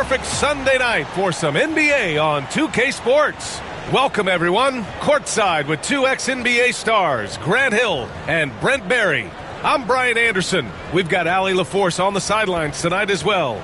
perfect Sunday night for some NBA on 2K Sports. Welcome, everyone. Courtside with two ex-NBA stars, Grant Hill and Brent Barry. I'm Brian Anderson. We've got Allie LaForce on the sidelines tonight as well.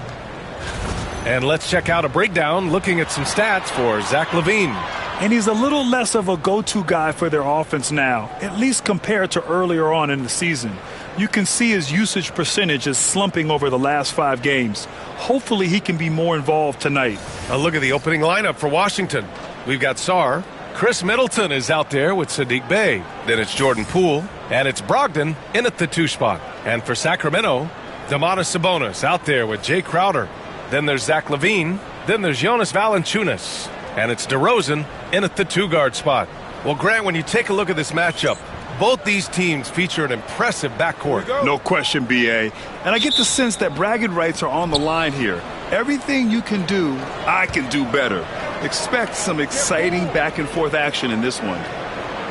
And let's check out a breakdown looking at some stats for Zach LaVine. And he's a little less of a go-to guy for their offense now, at least compared to earlier on in the season. You can see his usage percentage is slumping over the last 5 games. Hopefully he can be more involved tonight. A look at the opening lineup for Washington. We've got Sarr. Chris Middleton is out there with Sadiq Bey. Then it's Jordan Poole. And it's Brogdon in at the 2 spot. And for Sacramento, Domantas Sabonis out there with Jay Crowder. Then there's Zach LaVine. Then there's Jonas Valanciunas. And it's DeRozan in at the 2-guard spot. Well, Grant, when you take a look at this matchup, both these teams feature an impressive backcourt. No question, B.A. And I get the sense that bragging rights are on the line here. Everything you can do, I can do better. Expect some exciting back-and-forth action in this one.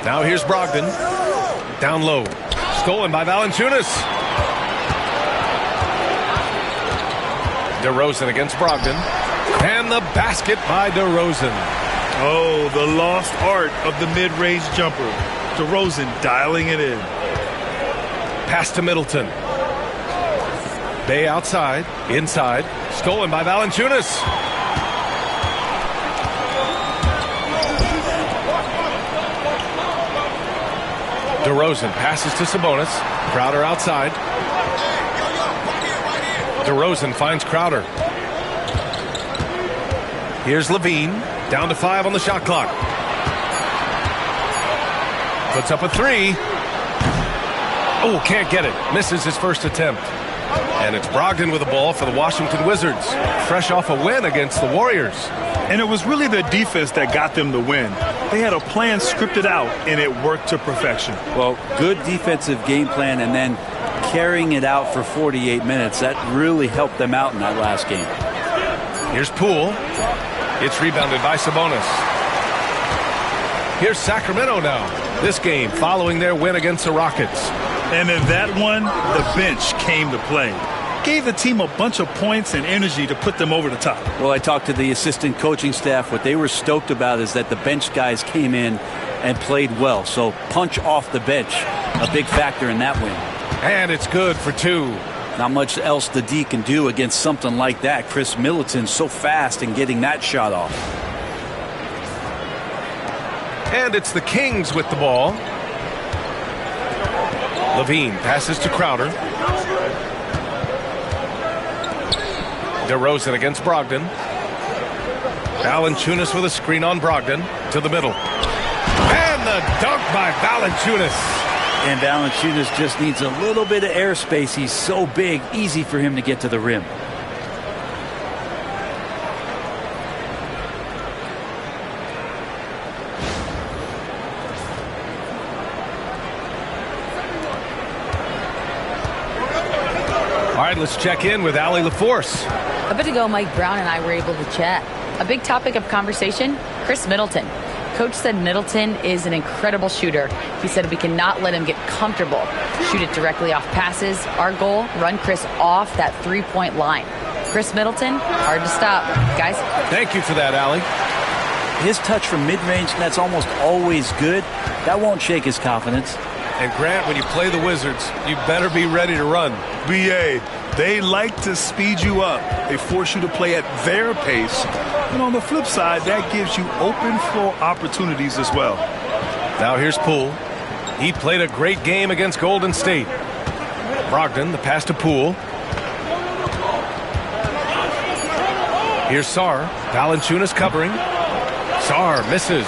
Now here's Brogdon. Down low. Stolen by Valanciunas. DeRozan against Brogdon. And the basket by DeRozan. Oh, the lost art of the mid-range jumper. DeRozan dialing it in. Pass to Middleton. Bey outside. Inside. Stolen by Valanciunas. DeRozan passes to Sabonis. Crowder outside. DeRozan finds Crowder. Here's LaVine. Down to 5 on the shot clock. Puts up a 3. Oh, can't get it. Misses his first attempt. And it's Brogdon with the ball for the Washington Wizards. Fresh off a win against the Warriors. And it was really their defense that got them the win. They had a plan scripted out, and it worked to perfection. Well, good defensive game plan and then carrying it out for 48 minutes. That really helped them out in that last game. Here's Poole. It's rebounded by Sabonis. Here's Sacramento now. This game following their win against the Rockets. And in that one, the bench came to play. Gave the team a bunch of points and energy to put them over the top. Well, I talked to the assistant coaching staff. What they were stoked about is that the bench guys came in and played well. So punch off the bench, a big factor in that win. And it's good for 2. Not much else the D can do against something like that. Chris Middleton so fast in getting that shot off. And it's the Kings with the ball. LaVine passes to Crowder. DeRozan against Brogdon. Valanciunas with a screen on Brogdon to the middle. And the dunk by Valanciunas. And Valanciunas just needs a little bit of airspace. He's so big, easy for him to get to the rim. All right, let's check in with Allie LaForce. A bit ago, Mike Brown and I were able to chat. A big topic of conversation, Chris Middleton. Coach said Middleton is an incredible shooter. He said we cannot let him get comfortable. Shoot it directly off passes. Our goal, run Chris off that 3-point line. Chris Middleton, hard to stop. Guys. Thank you for that, Allie. His touch from mid-range, that's almost always good. That won't shake his confidence. And Grant, when you play the Wizards, you better be ready to run. B.A., they like to speed you up. They force you to play at their pace. And on the flip side, that gives you open floor opportunities as well. Now here's Poole. He played a great game against Golden State. Brogdon, the pass to Poole. Here's Sarr. Valanciunas covering. Sarr misses.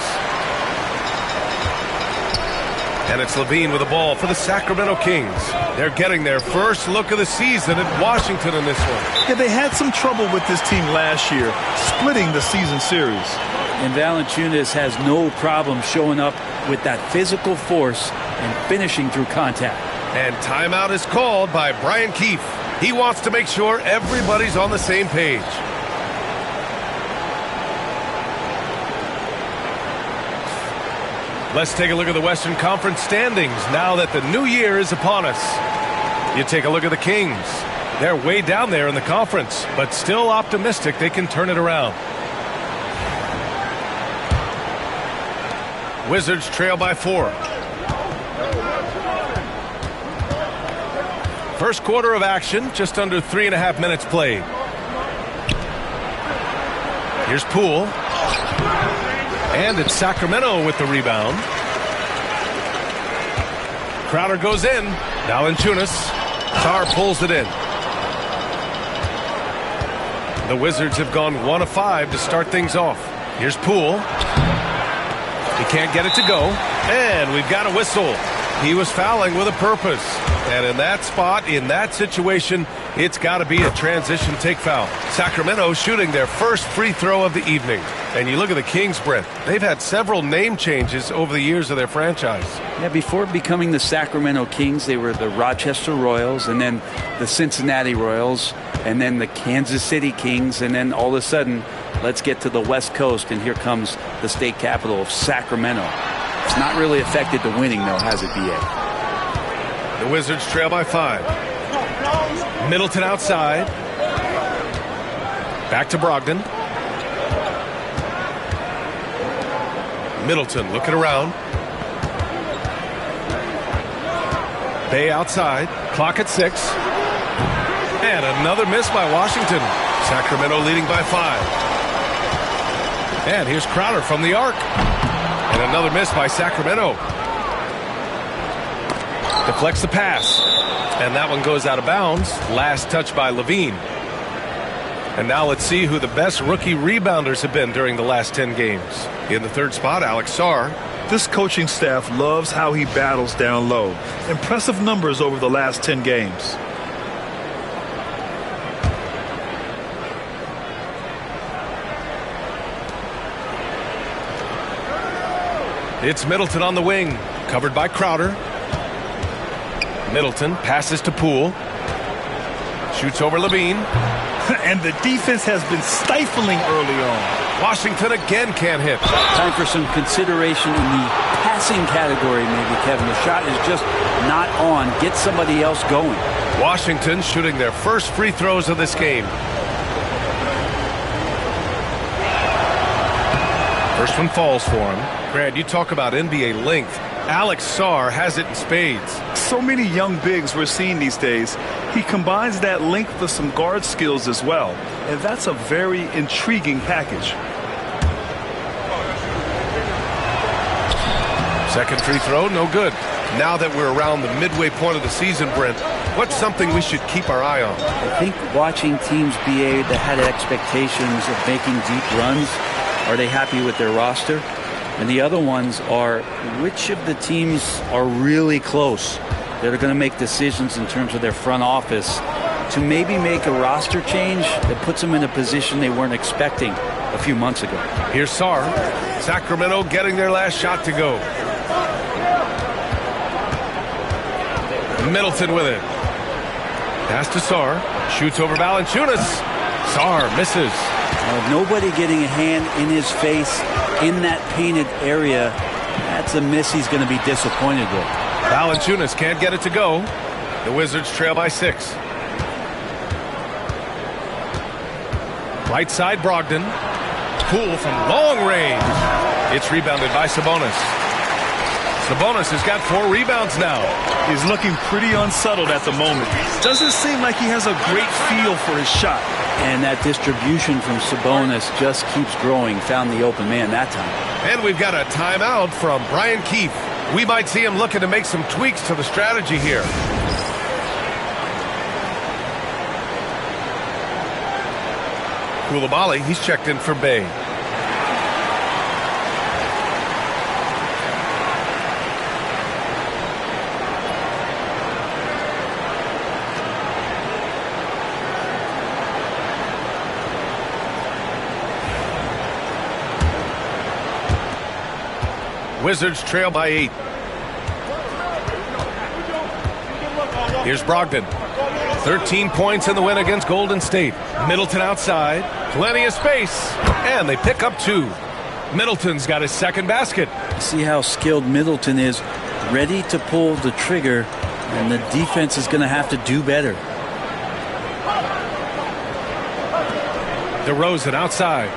And it's LaVine with the ball for the Sacramento Kings. They're getting their first look of the season at Washington in this one. Yeah, they had some trouble with this team last year, splitting the season series. And Valanciunas has no problem showing up with that physical force and finishing through contact. And timeout is called by Brian Keefe. He wants to make sure everybody's on the same page. Let's take a look at the Western Conference standings now that the new year is upon us. You take a look at the Kings. They're way down there in the conference, but still optimistic they can turn it around. Wizards trail by 4. First quarter of action, just under 3.5 minutes played. Here's Poole. And it's Sacramento with the rebound. Crowder goes in. Valanciunas. Sarr pulls it in. The Wizards have gone 1 of 5 to start things off. Here's Poole. He can't get it to go. And we've got a whistle. He was fouling with a purpose. And in that spot, in that situation, it's got to be a transition take foul. Sacramento shooting their first free throw of the evening. And you look at the Kings, Brent. They've had several name changes over the years of their franchise. Yeah, before becoming the Sacramento Kings, they were the Rochester Royals, and then the Cincinnati Royals, and then the Kansas City Kings, and then all of a sudden, let's get to the West Coast, and here comes the state capital of Sacramento. It's not really affected the winning, though, has it, B.A.? The Wizards trail by 5. Middleton outside. Back to Brogdon. Middleton looking around. Bay outside. Clock at 6. And another miss by Washington. Sacramento leading by 5. And here's Crowder from the arc. And another miss by Sacramento. Deflects the pass. And that one goes out of bounds. Last touch by Levine. And now let's see who the best rookie rebounders have been during the last 10 games. In the third spot, Alex Sarr. This coaching staff loves how he battles down low. Impressive numbers over the last 10 games. It's Middleton on the wing, covered by Crowder. Middleton passes to Poole. Shoots over Levine. And the defense has been stifling early on. Washington again can't hit. Time for some consideration in the passing category, maybe, Kevin. The shot is just not on. Get somebody else going. Washington shooting their first free throws of this game. First one falls for him. Brad, you talk about NBA length. Alex Sarr has it in spades. So many young bigs we're seeing these days. He combines that length with some guard skills as well. And that's a very intriguing package. Second free throw, no good. Now that we're around the midway point of the season, Brent, what's something we should keep our eye on? I think watching teams, BA, that had expectations of making deep runs, are they happy with their roster? And the other ones are, which of the teams are really close that are going to make decisions in terms of their front office to maybe make a roster change that puts them in a position they weren't expecting a few months ago. Here's Sarr. Sacramento getting their last shot to go. Middleton with it. Pass to Sarr. Shoots over Valanciunas. Sarr misses. Nobody getting a hand in his face in that painted area. That's a miss he's going to be disappointed with. Valanciunas can't get it to go. The Wizards trail by 6. Right side, Brogdon. Poole from long range. It's rebounded by Sabonis. Sabonis has got 4 rebounds now. He's looking pretty unsettled at the moment. Doesn't seem like he has a great feel for his shot. And that distribution from Sabonis just keeps growing. Found the open man that time. And we've got a timeout from Brian Keefe. We might see him looking to make some tweaks to the strategy here. Koulibaly, he's checked in for Bay. Wizards trail by 8. Here's Brogdon. 13 points in the win against Golden State. Middleton outside. Plenty of space. And they pick up 2. Middleton's got his second basket. See how skilled Middleton is. Ready to pull the trigger. And the defense is going to have to do better. DeRozan outside.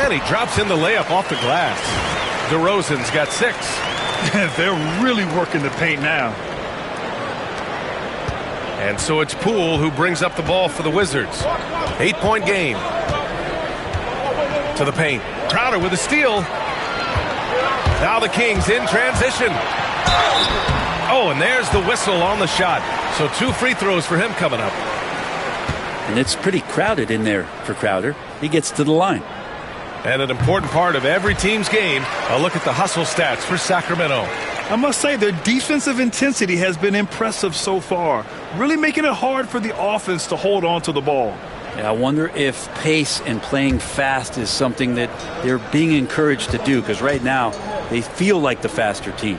And he drops in the layup off the glass. DeRozan's got 6. They're really working the paint now. And so it's Poole who brings up the ball for the Wizards. 8-point game. To the paint. Crowder with a steal. Now the Kings in transition. Oh, and there's the whistle on the shot. So 2 free throws for him coming up. And it's pretty crowded in there for Crowder. He gets to the line. And an important part of every team's game, a look at the hustle stats for Sacramento. I must say their defensive intensity has been impressive so far, really making it hard for the offense to hold on to the ball. Yeah, I wonder if pace and playing fast is something that they're being encouraged to do, because right now they feel like the faster team.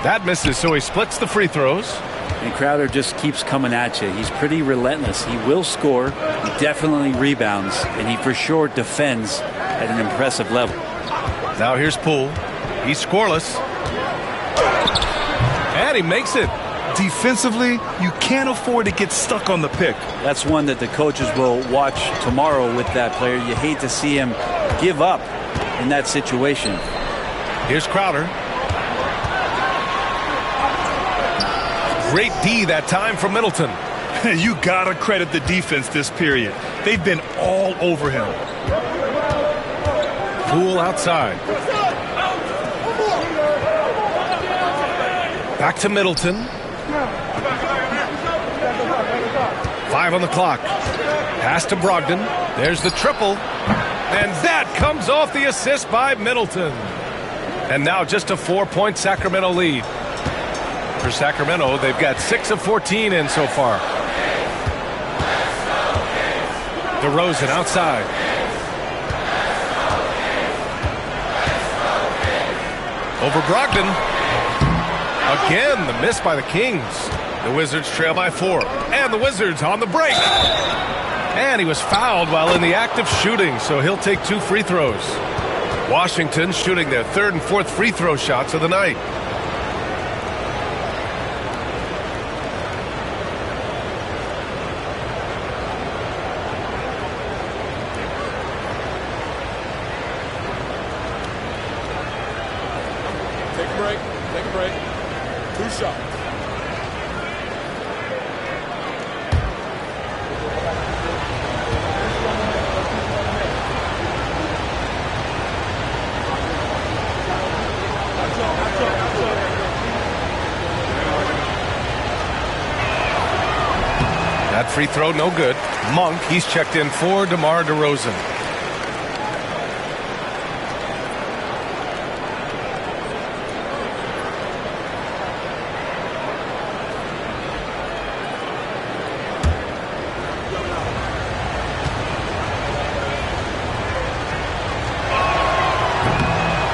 That misses, so he splits the free throws. And Crowder just keeps coming at you. He's pretty relentless. He will score. He definitely rebounds. And he for sure defends at an impressive level. Now here's Poole. He's scoreless. And he makes it. Defensively, you can't afford to get stuck on the pick. That's one that the coaches will watch tomorrow with that player. You hate to see him give up in that situation. Here's Crowder. Great D that time from Middleton. You gotta credit the defense this period. They've been all over him. Poole outside. Back to Middleton. 5 on the clock. Pass to Brogdon. There's the triple. And that comes off the assist by Middleton. And now just a 4-point Sacramento lead. For Sacramento, they've got 6 of 14 in so far. DeRozan outside. Over Brogdon. Again, the miss by the Kings. The Wizards trail by 4. And the Wizards on the break. And he was fouled while in the act of shooting, so he'll take 2 free throws. Washington shooting their 3rd and 4th free throw shots of the night. Take a break. 2 shots. That free throw, no good. Monk, he's checked in for DeMar DeRozan.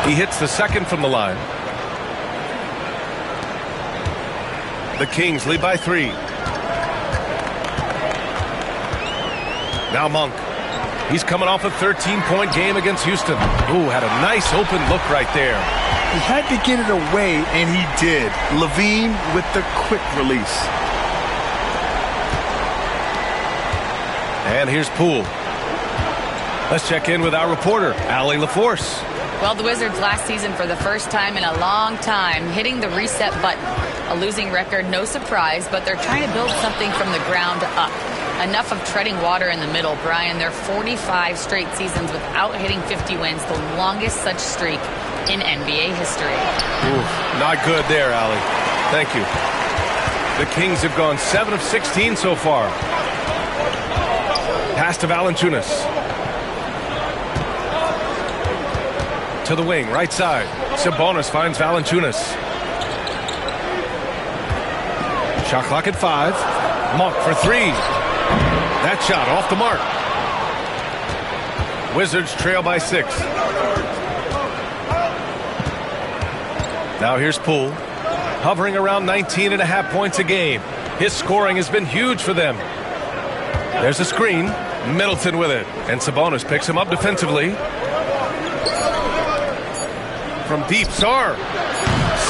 He hits the second from the line. The Kings lead by 3. Now Monk. He's coming off a 13-point game against Houston. Ooh, had a nice open look right there. He had to get it away, and he did. Levine with the quick release. And here's Poole. Let's check in with our reporter, Allie LaForce. Well, the Wizards last season, for the first time in a long time, hitting the reset button. A losing record, no surprise, but they're trying to build something from the ground up. Enough of treading water in the middle, Brian. They're 45 straight seasons without hitting 50 wins, the longest such streak in NBA history. Ooh, not good there, Allie. Thank you. The Kings have gone 7 of 16 so far. Pass to Valanciunas. To the wing, right side. Sabonis finds Valanciunas. Shot clock at 5. Monk for 3. That shot off the mark. Wizards trail by 6. Now here's Poole, hovering around 19.5 points a game. His scoring has been huge for them. There's a screen. Middleton with it. And Sabonis picks him up defensively. From deep, Sarr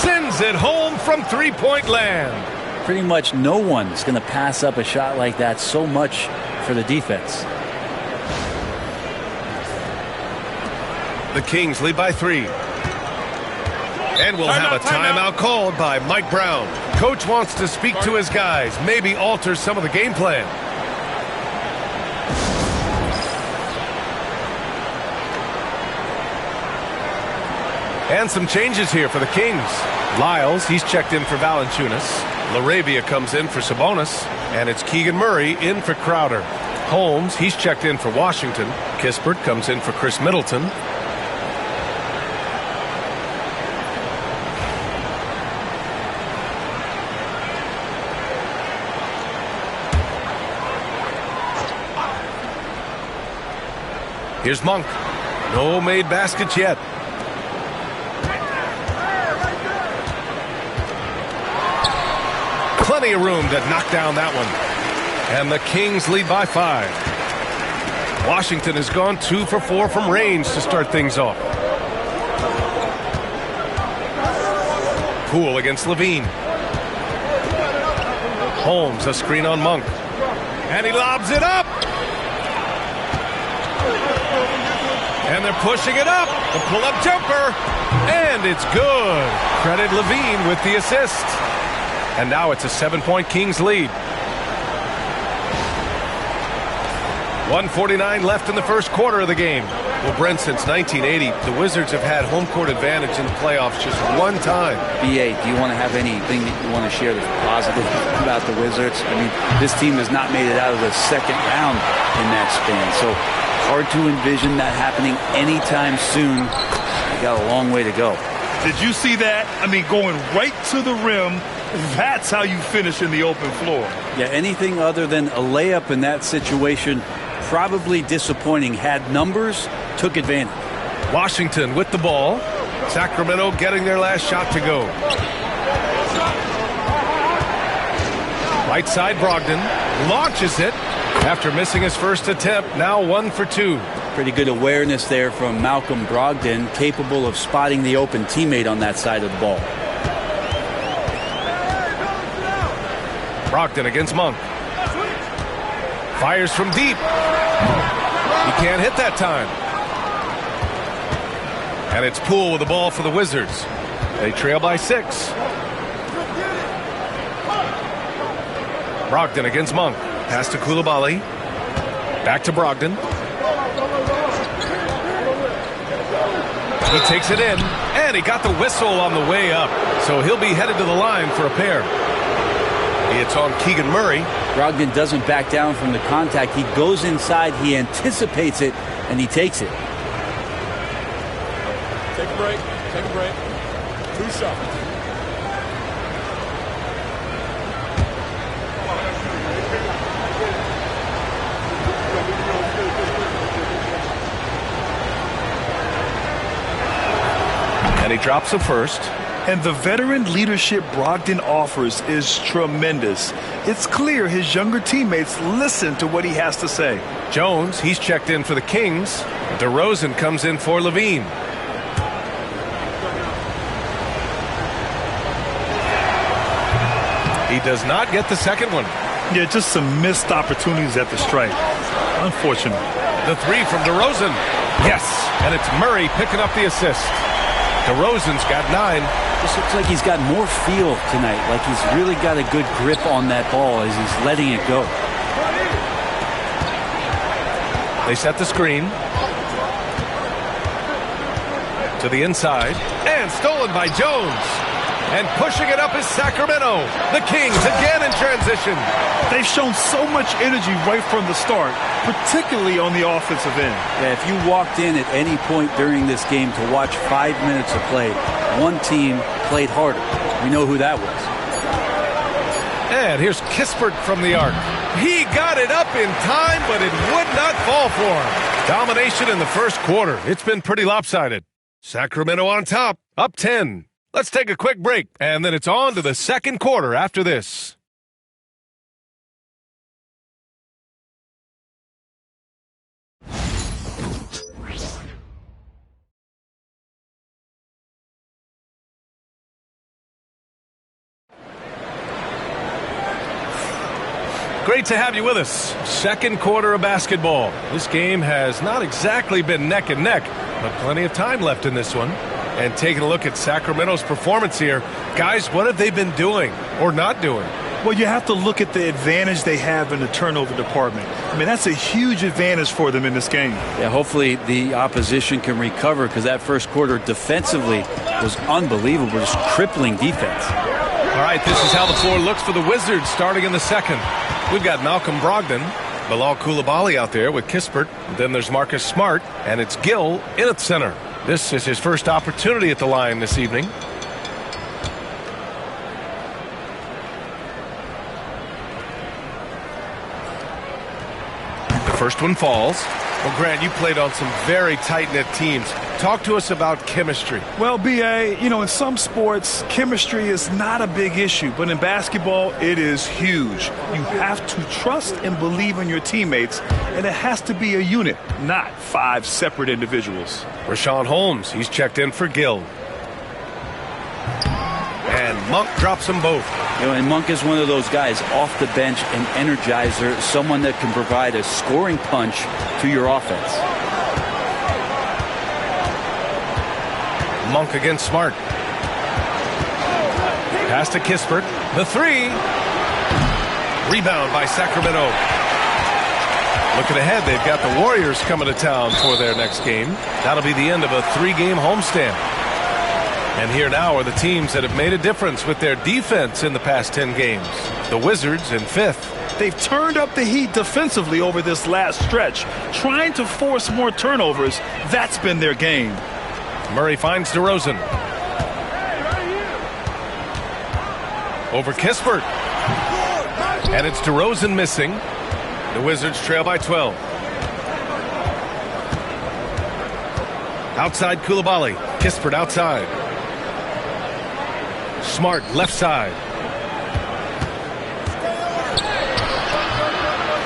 sends it home from 3-point land. pretty much no one is going to pass up a shot like that so much for the defense. The Kings lead by 3. And we'll have a timeout called by Mike Brown. Coach wants to speak to his guys, maybe alter some of the game plan. And some changes here for the Kings. Lyles, he's checked in for Valanciunas. LaRavia comes in for Sabonis. And it's Keegan Murray in for Crowder. Holmes, he's checked in for Washington. Kispert comes in for Chris Middleton. Here's Monk. No made baskets yet. Plenty of room to knock down that one. And the Kings lead by 5. Washington has gone 2 for 4 from range to start things off. Poole against Levine. Holmes, a screen on Monk. And he lobs it up. And they're pushing it up. The pull-up jumper. And it's good. Credit Levine with the assist. And now it's a 7-point Kings lead. 1:49 left in the first quarter of the game. Well, Brent, since 1980, the Wizards have had home court advantage in the playoffs just one time. B.A., do you want to have anything that you want to share that's positive about the Wizards? I mean, this team has not made it out of the second round in that span. So hard to envision that happening anytime soon. They got a long way to go. Did you see that? I mean, going right to the rim. That's how you finish in the open floor. Yeah, anything other than a layup in that situation, probably disappointing. Had numbers, took advantage. Washington with the ball. Sacramento getting their last shot to go. Right side, Brogdon launches it after missing his first attempt. Now 1 for 2. Pretty good awareness there from Malcolm Brogdon, capable of spotting the open teammate on that side of the ball. Brogdon against Monk. Fires from deep. He can't hit that time. And it's Poole with the ball for the Wizards. They trail by 6. Brogdon against Monk. Pass to Coulibaly. Back to Brogdon. He takes it in, and he got the whistle on the way up. So he'll be headed to the line for a pair. It's on Keegan Murray. Brogdon doesn't back down from the contact. He goes inside, he anticipates it, and he takes it. Take a break. Take a break. 2 shots. And he drops the first. And the veteran leadership Brogdon offers is tremendous. It's clear his younger teammates listen to what he has to say. Jones, he's checked in for the Kings. DeRozan comes in for Levine. He does not get the second one. Yeah, just some missed opportunities at the stripe. Unfortunate. The 3 from DeRozan. Yes, and it's Murray picking up the assist. DeRozan's got 9. This looks like he's got more feel tonight, like he's really got a good grip on that ball as he's letting it go. They set the screen. To the inside. And stolen by Jones. And pushing it up is Sacramento. The Kings again in transition. They've shown so much energy right from the start, particularly on the offensive end. Yeah, if you walked in at any point during this game to watch 5 minutes of play, one team played harder. We know who that was. And here's Kispert from the arc. He got it up in time, but it would not fall for him. Domination in the first quarter. It's been pretty lopsided. Sacramento on top, up 10. Let's take a quick break, and then it's on to the second quarter after this. Great to have you with us. Second quarter of basketball. This game has not exactly been neck and neck, but plenty of time left in this one. And taking a look at Sacramento's performance here, guys, what have they been doing or not doing? Well, you have to look at the advantage they have in the turnover department. I mean, that's a huge advantage for them in this game. Yeah, hopefully the opposition can recover, because that first quarter defensively was unbelievable, just crippling defense. All right, this is how the floor looks for the Wizards starting in the second. We've got Malcolm Brogdon, Bilal Coulibaly out there with Kispert. Then there's Marcus Smart, and it's Gill in at center. This is his first opportunity at the line this evening. The first one falls. Well, Grant, you played on some very tight-knit teams. Talk to us about chemistry. Well, B.A., in some sports, chemistry is not a big issue, but in basketball, it is huge. You have to trust and believe in your teammates, and it has to be a unit, not 5 separate individuals. Rashawn Holmes, he's checked in for Gill. And Monk drops them both. And Monk is one of those guys off the bench, an energizer, someone that can provide a scoring punch to your offense. Monk against Smart. Pass to Kispert. The three. Rebound by Sacramento. Looking ahead, they've got the Warriors coming to town for their next game. That'll be the end of a 3-game homestand. And here now are the teams that have made a difference with their defense in the past 10 games. The Wizards in 5th. They've turned up the heat defensively over this last stretch, trying to force more turnovers. That's been their game. Murray finds DeRozan. Over Kispert. And it's DeRozan missing. The Wizards trail by 12. Outside Coulibaly. Kispert outside. Smart left side.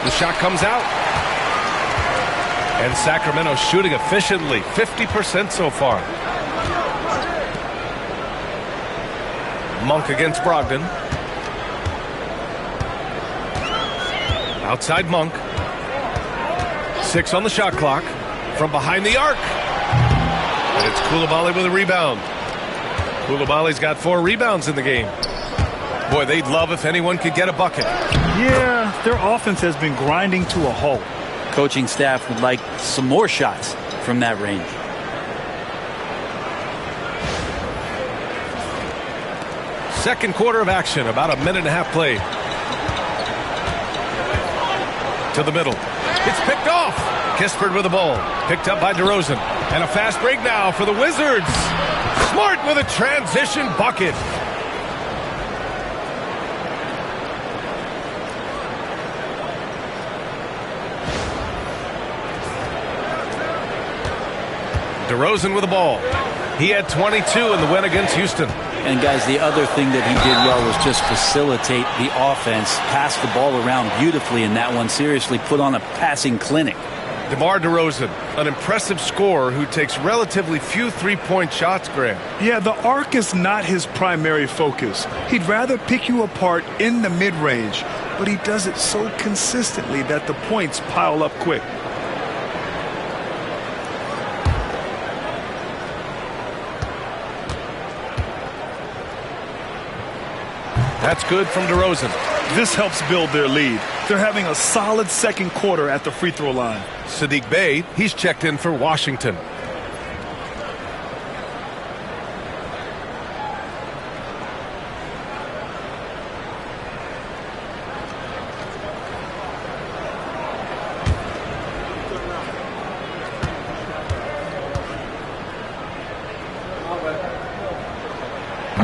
The shot comes out. And Sacramento shooting efficiently, 50% so far. Monk against Brogdon. Outside Monk. 6 on the shot clock. From behind the arc. And it's Coulibaly with a rebound. Coulibaly's got 4 rebounds in the game. Boy, they'd love if anyone could get a bucket. Yeah, their offense has been grinding to a halt. Coaching staff would like some more shots from that range. Second quarter of action, about a minute and a half played. To the middle. It's picked off. Kispert with the ball. Picked up by DeRozan. And a fast break now for the Wizards. Smart with a transition bucket. DeRozan with the ball. He had 22 in the win against Houston. And guys, the other thing that he did well was just facilitate the offense, pass the ball around beautifully in that one. Seriously, put on a passing clinic. DeMar DeRozan, an impressive scorer who takes relatively few three-point shots, Grant. Yeah, the arc is not his primary focus. He'd rather pick you apart in the mid-range, but he does it so consistently that the points pile up quick. That's good from DeRozan. This helps build their lead. They're having a solid second quarter at the free throw line. Sadiq Bey, he's checked in for Washington.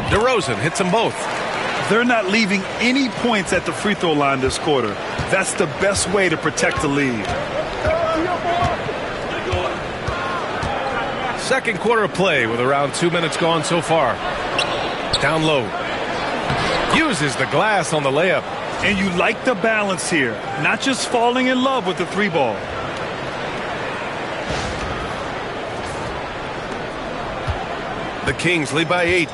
DeRozan hits them both. They're not leaving any points at the free throw line this quarter. That's the best way to protect the lead. Second quarter of play with around 2 minutes gone so far. Down low. Uses the glass on the layup. And you like the balance here. Not just falling in love with the 3-ball. The Kings lead by 8.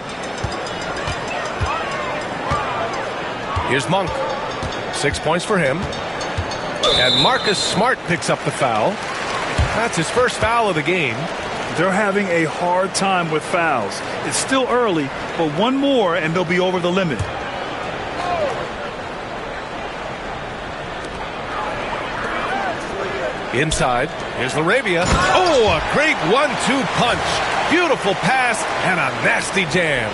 Here's Monk. 6 points for him. And Marcus Smart picks up the foul. That's his first foul of the game. They're having a hard time with fouls. It's still early, but one more and they'll be over the limit. Inside, here's Laravia. Oh, a great 1-2 punch. Beautiful pass and a nasty jam.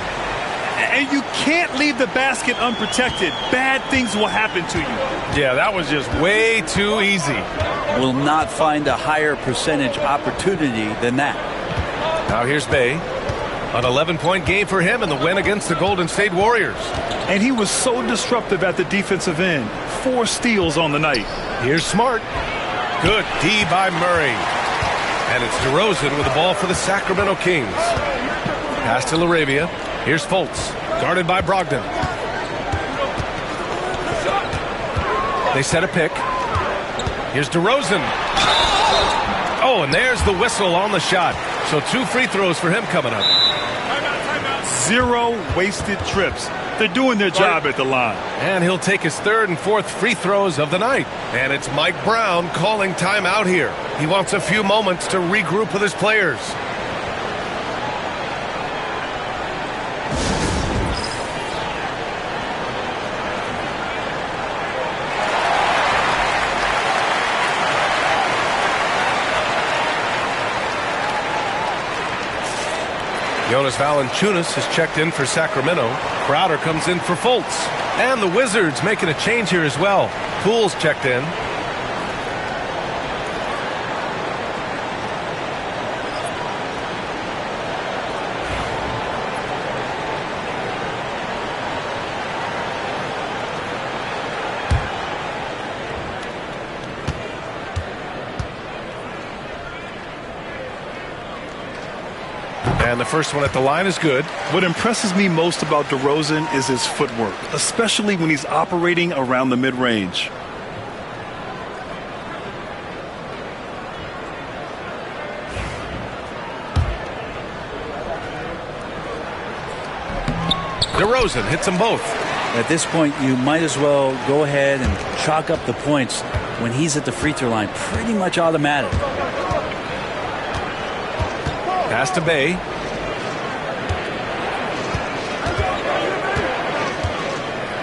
And you can't leave the basket unprotected. Bad things will happen to you. Yeah, that was just way too easy. Will not find a higher percentage opportunity than that. Now here's Bay. An 11-point game for him in the win against the Golden State Warriors. And he was so disruptive at the defensive end. 4 steals on the night. Here's Smart. Good D by Murray. And it's DeRozan with the ball for the Sacramento Kings. Pass to Laravia. Here's Fultz, guarded by Brogdon. They set a pick. Here's DeRozan. Oh, and there's the whistle on the shot. So 2 free throws for him coming up. 0 wasted trips. They're doing their job at the line. And he'll take his 3rd and 4th free throws of the night. And it's Mike Brown calling timeout here. He wants a few moments to regroup with his players. Jonas Valanciunas has checked in for Sacramento. Crowder comes in for Fultz. And the Wizards making a change here as well. Poole's checked in. And the first one at the line is good. What impresses me most about DeRozan is his footwork, especially when he's operating around the mid-range. DeRozan hits them both. At this point, you might as well go ahead and chalk up the points when he's at the free throw line. Pretty much automatic. Pass to Bay.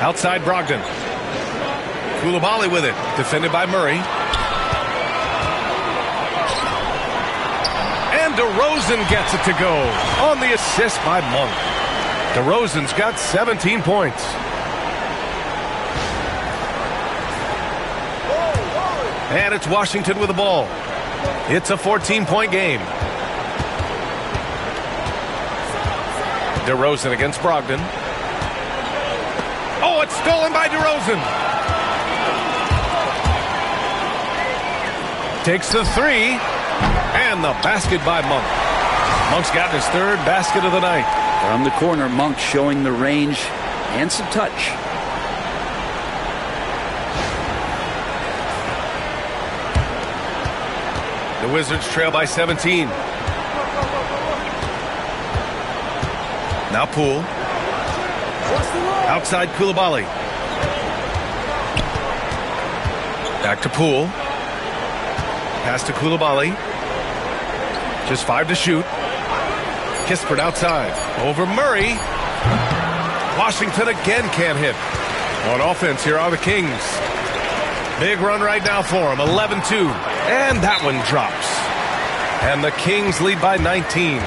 Outside Brogdon. Coulibaly with it. Defended by Murray. And DeRozan gets it to go. On the assist by Monk. DeRozan's got 17 points. And it's Washington with the ball. It's a 14-point game. DeRozan against Brogdon. Oh, it's stolen by DeRozan. Takes the 3. And the basket by Monk. Monk's gotten his 3rd basket of the night. From the corner, Monk showing the range and some touch. The Wizards trail by 17. Now Poole. Outside Coulibaly. Back to Poole. Pass to Coulibaly. Just 5 to shoot. Kispert outside. Over Murray. Washington again can't hit. On offense, here are the Kings. Big run right now for them. 11-2. And that one drops. And the Kings lead by 19.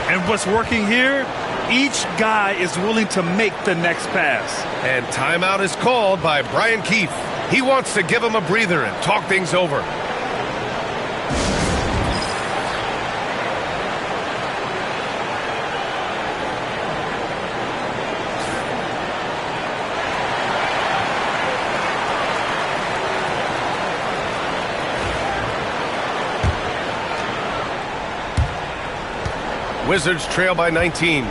And what's working here? Each guy is willing to make the next pass. And timeout is called by Brian Keefe. He wants to give him a breather and talk things over. Wizards trail by 19.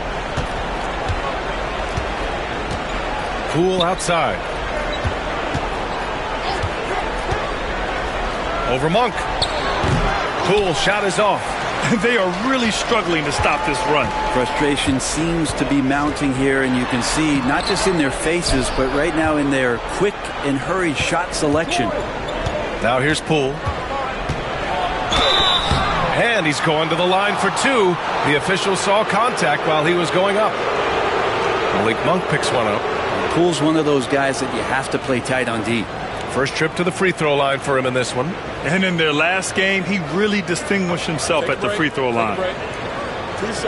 Poole outside. Over Monk. Poole shot is off. They are really struggling to stop this run. Frustration seems to be mounting here, and you can see not just in their faces, but right now in their quick and hurried shot selection. Now here's Poole. And he's going to the line for two. The official saw contact while he was going up. Malik Monk picks one up. Poole's one of those guys that you have to play tight on D. First trip to the free throw line for him in this one. And in their last game, he really distinguished himself at the free throw line. 2 shots.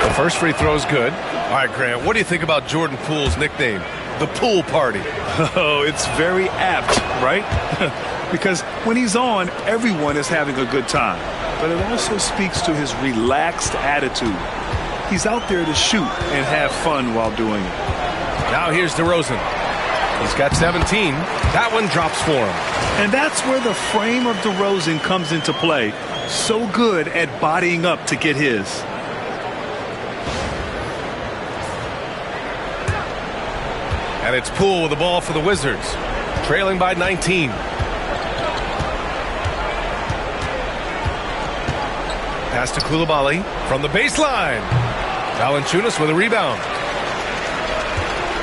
The first free throw is good. All right, Grant, what do you think about Jordan Poole's nickname, the Pool Party? Oh, it's very apt, right? Because when he's on, everyone is having a good time. But it also speaks to his relaxed attitude. He's out there to shoot and have fun while doing it. Now here's DeRozan. He's got 17. That one drops for him. And that's where the frame of DeRozan comes into play. So good at bodying up to get his. And it's Poole with the ball for the Wizards, trailing by 19. Pass to Coulibaly from the baseline. Valanciunas with a rebound.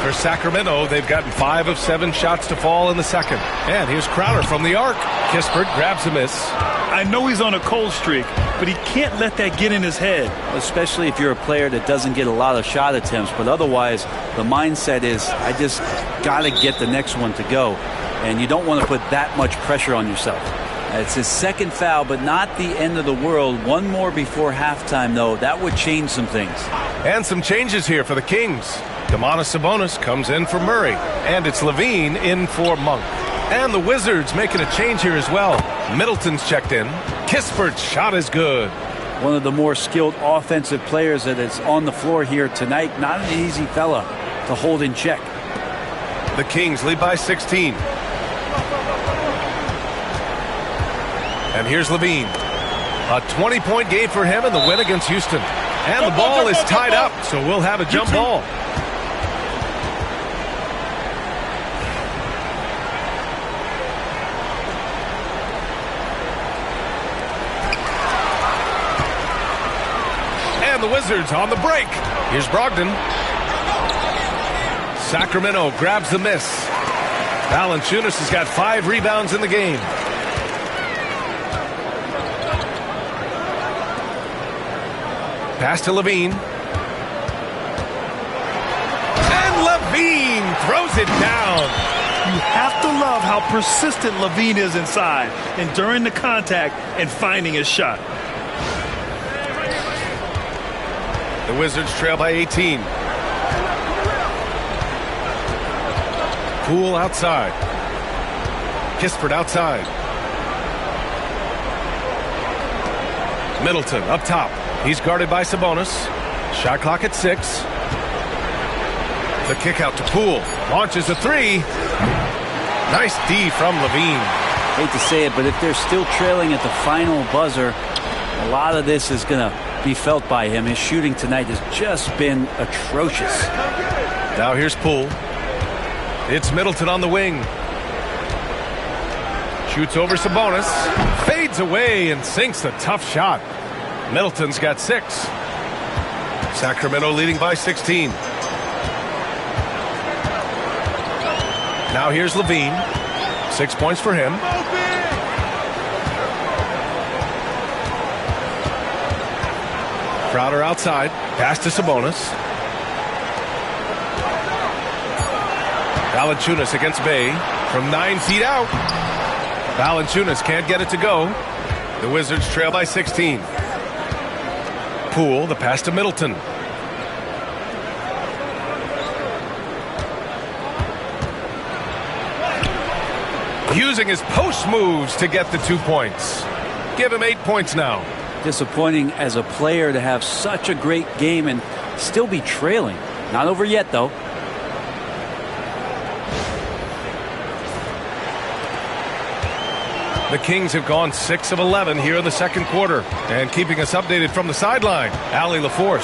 For Sacramento, they've gotten 5 of 7 shots to fall in the second. And here's Crowder from the arc. Kispert grabs a miss. I know he's on a cold streak, but he can't let that get in his head. Especially if you're a player that doesn't get a lot of shot attempts. But otherwise, the mindset is, I just got to get the next one to go. And you don't want to put that much pressure on yourself. It's his second foul, but not the end of the world. One more before halftime, though. That would change some things. And some changes here for the Kings. Domantas Sabonis comes in for Murray. And it's Levine in for Monk. And the Wizards making a change here as well. Middleton's checked in. Kispert's shot is good. One of the more skilled offensive players that is on the floor here tonight. Not an easy fella to hold in check. The Kings lead by 16. And here's Levine. A 20-point game for him in the win against Houston. And the ball is tied up, so we'll have a jump ball. And the Wizards on the break. Here's Brogdon. Sacramento grabs the miss. Valanciunas has got 5 rebounds in the game. Pass to Levine. And Levine throws it down. You have to love how persistent Levine is inside, enduring the contact and finding his shot. The Wizards trail by 18. Poole outside. Kispert outside. Middleton up top. He's guarded by Sabonis. Shot clock at 6. The kick out to Poole. Launches a 3. Nice D from Levine. Hate to say it, but if they're still trailing at the final buzzer, a lot of this is going to be felt by him. His shooting tonight has just been atrocious. Now here's Poole. It's Middleton on the wing. Shoots over Sabonis. Fades away and sinks a tough shot. Middleton's got 6. Sacramento leading by 16. Now here's Levine. 6 points for him. Crowder outside. Pass to Sabonis. Valanciunas against Bay from 9 feet out. Valanciunas can't get it to go. The Wizards trail by 16. Poole, the pass to Middleton. Using his post moves to get the 2 points. Give him 8 points now. Disappointing as a player to have such a great game and still be trailing. Not over yet, though. The Kings have gone 6 of 11 here in the second quarter. And keeping us updated from the sideline, Allie LaForce.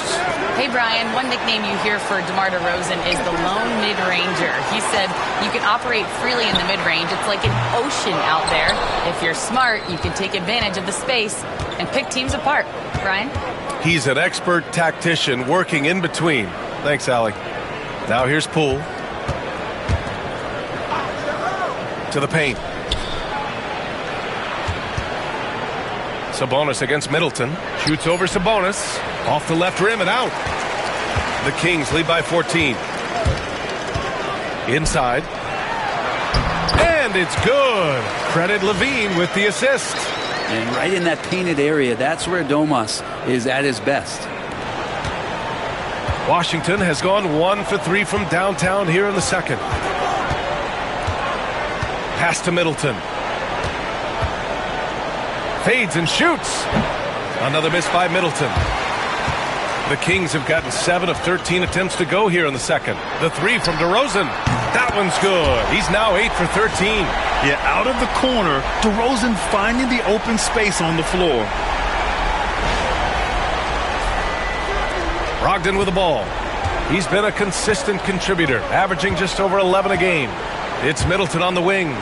Hey, Brian, one nickname you hear for DeMar DeRozan is the lone mid-ranger. He said you can operate freely in the mid-range. It's like an ocean out there. If you're smart, you can take advantage of the space and pick teams apart. Brian? He's an expert tactician working in between. Thanks, Allie. Now here's Poole. To the paint. Sabonis against Middleton. Shoots over Sabonis. Off the left rim and out. The Kings lead by 14. Inside. And it's good. Credit Levine with the assist. And right in that painted area, that's where Domas is at his best. Washington has gone 1 for 3 from downtown here in the second. Pass to Middleton. Fades and shoots. Another miss by Middleton. The Kings have gotten 7 of 13 attempts to go here in the second. The three from DeRozan. That one's good. He's now 8 for 13. Yeah, out of the corner, DeRozan finding the open space on the floor. Brogdon with the ball. He's been a consistent contributor, averaging just over 11 a game. It's Middleton on the wing.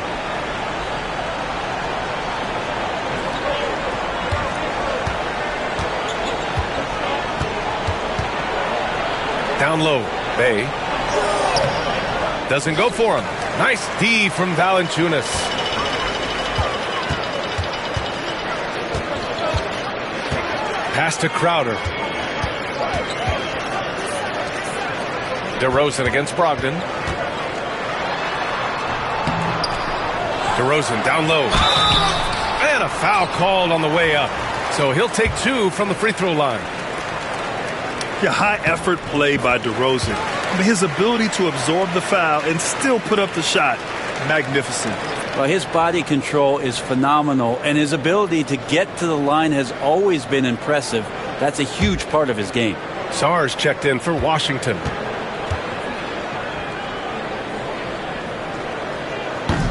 Down low, Bay. Doesn't go for him. Nice D from Valanciunas. Pass to Crowder. DeRozan against Brogdon. DeRozan down low. And a foul called on the way up. So he'll take 2 from the free throw line. Yeah, high effort play by DeRozan. But his ability to absorb the foul and still put up the shot, magnificent. Well, his body control is phenomenal, and his ability to get to the line has always been impressive. That's a huge part of his game. Sarge checked in for Washington.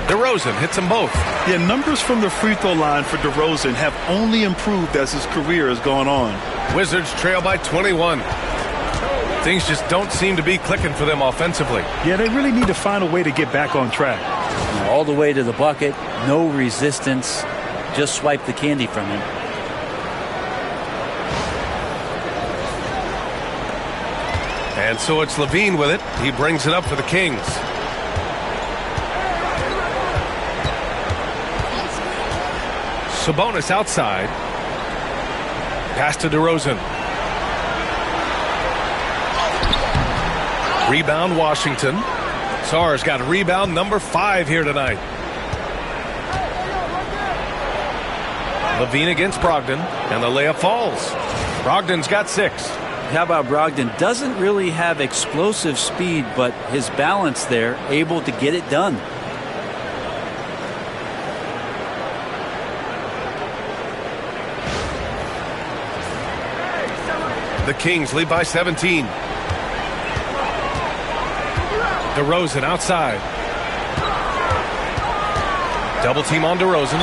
DeRozan hits them both. Yeah, numbers from the free throw line for DeRozan have only improved as his career has gone on. Wizards trail by 21. Things just don't seem to be clicking for them offensively. Yeah, they really need to find a way to get back on track. All the way to the bucket, no resistance, just swipe the candy from him. And so it's Levine with it. He brings it up for the Kings. Sabonis outside. Pass to DeRozan. Rebound Washington. Sar's got rebound number 5 here tonight. Levine against Brogdon, and the layup falls. Brogdon's got 6. How about Brogdon? Doesn't really have explosive speed, but his balance there, able to get it done. The Kings lead by 17. DeRozan outside. Double team on DeRozan.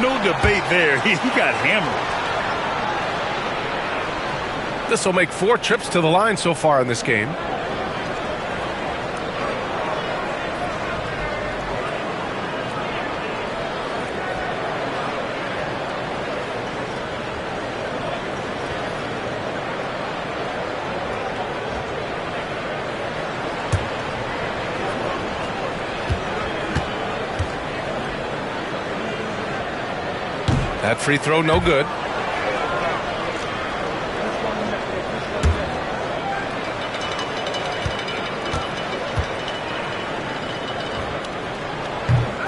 No debate there. He got hammered. This will make 4 trips to the line so far in this game. That free throw no good.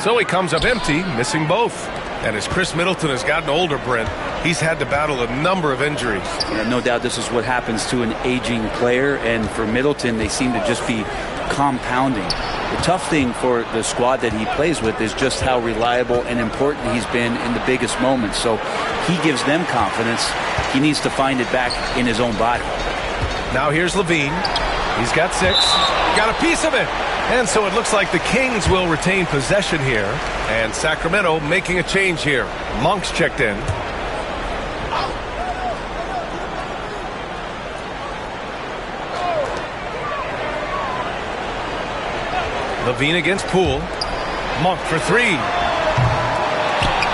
So he comes up empty, missing both. And as Chris Middleton has gotten older, Brent, he's had to battle a number of injuries. Yeah, no doubt this is what happens to an aging player, and for Middleton, they seem to just be compounding. The tough thing for the squad that he plays with is just how reliable and important he's been in the biggest moments. So he gives them confidence. He needs to find it back in his own body. Now here's Levine. He's got 6. Got a piece of it. And so it looks like the Kings will retain possession here. And Sacramento making a change here. Monk's checked in. Levine against Poole. Monk for 3.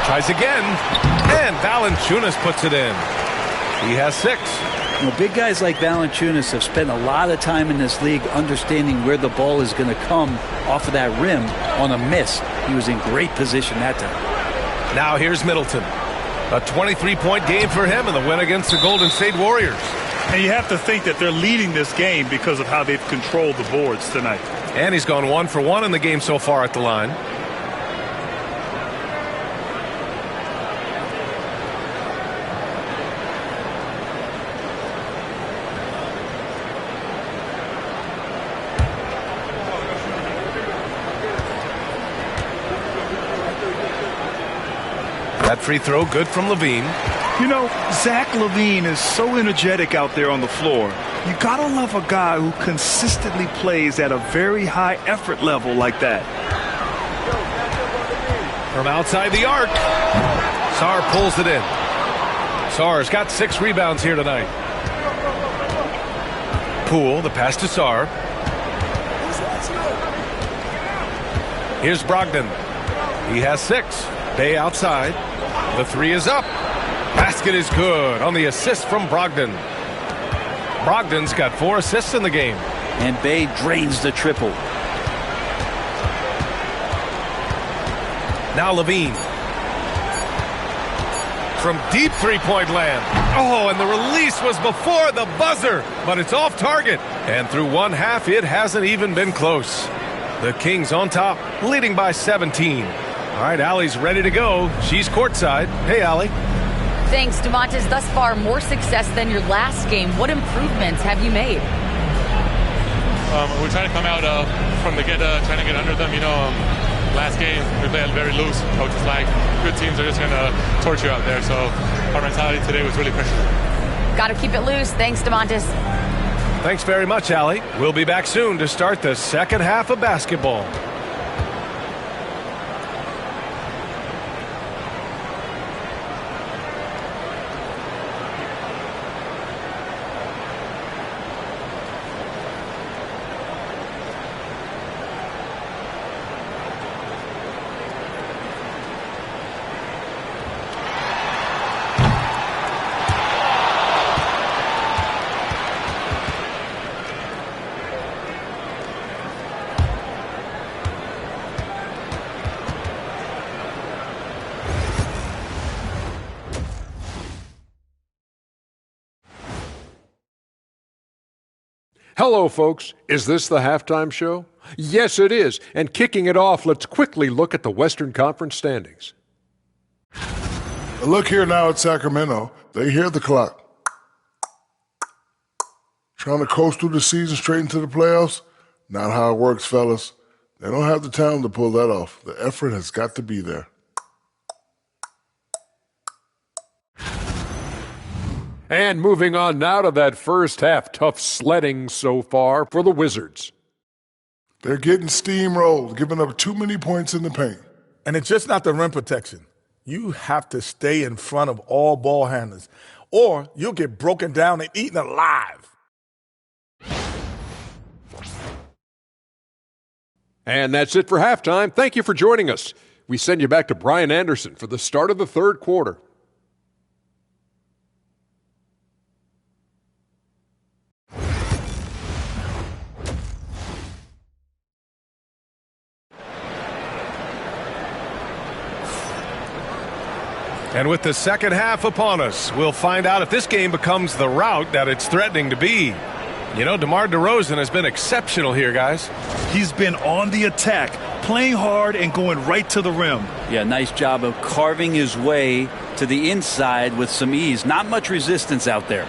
Tries again. And Valanciunas puts it in. He has 6. Big guys like Valanciunas have spent a lot of time in this league understanding where the ball is going to come off of that rim on a miss. He was in great position that time. Now here's Middleton. A 23-point game for him in the win against the Golden State Warriors. And you have to think that they're leading this game because of how they've controlled the boards tonight. And he's gone 1 for 1 in the game so far at the line. That free throw good from Levine. You know, Zach LaVine is so energetic out there on the floor. You gotta love a guy who consistently plays at a very high effort level like that. From outside the arc, Sarr pulls it in. Sarr's got 6 rebounds here tonight. Poole, the pass to Sarr. Here's Brogdon. He has 6. Bay outside. The 3 is up. Basket is good on the assist from Brogdon. Brogdon's got 4 assists in the game. And Bay drains the triple. Now Levine. From deep three-point land. Oh, and the release was before the buzzer, but it's off target. And through one half, it hasn't even been close. The Kings on top, leading by 17. All right, Allie's ready to go. She's courtside. Hey, Allie. Thanks, DeMontis. Thus far, more success than your last game. What improvements have you made? We're trying to come out from the get, trying to get under them. Last game, we played very loose. Coach was like, good teams are just going to torture you out there. So our mentality today was really pressure. Got to keep it loose. Thanks, DeMontis. Thanks very much, Allie. We'll be back soon to start the second half of basketball. Hello, folks. Is this the halftime show? Yes, it is. And kicking it off, let's quickly look at the Western Conference standings. Look here now at Sacramento. They hear the clock. Trying to coast through the season straight into the playoffs? Not how it works, fellas. They don't have the talent to pull that off. The effort has got to be there. And moving on now to that first half, tough sledding so far for the Wizards. They're getting steamrolled, giving up too many points in the paint. And it's just not the rim protection. You have to stay in front of all ball handlers, or you'll get broken down and eaten alive. And that's it for halftime. Thank you for joining us. We send you back to Brian Anderson for the start of the third quarter. And with the second half upon us, we'll find out if this game becomes the rout that it's threatening to be. You know, DeMar DeRozan has been exceptional here, guys. He's been on the attack, playing hard and going right to the rim. Yeah, nice job of carving his way to the inside with some ease. Not much resistance out there.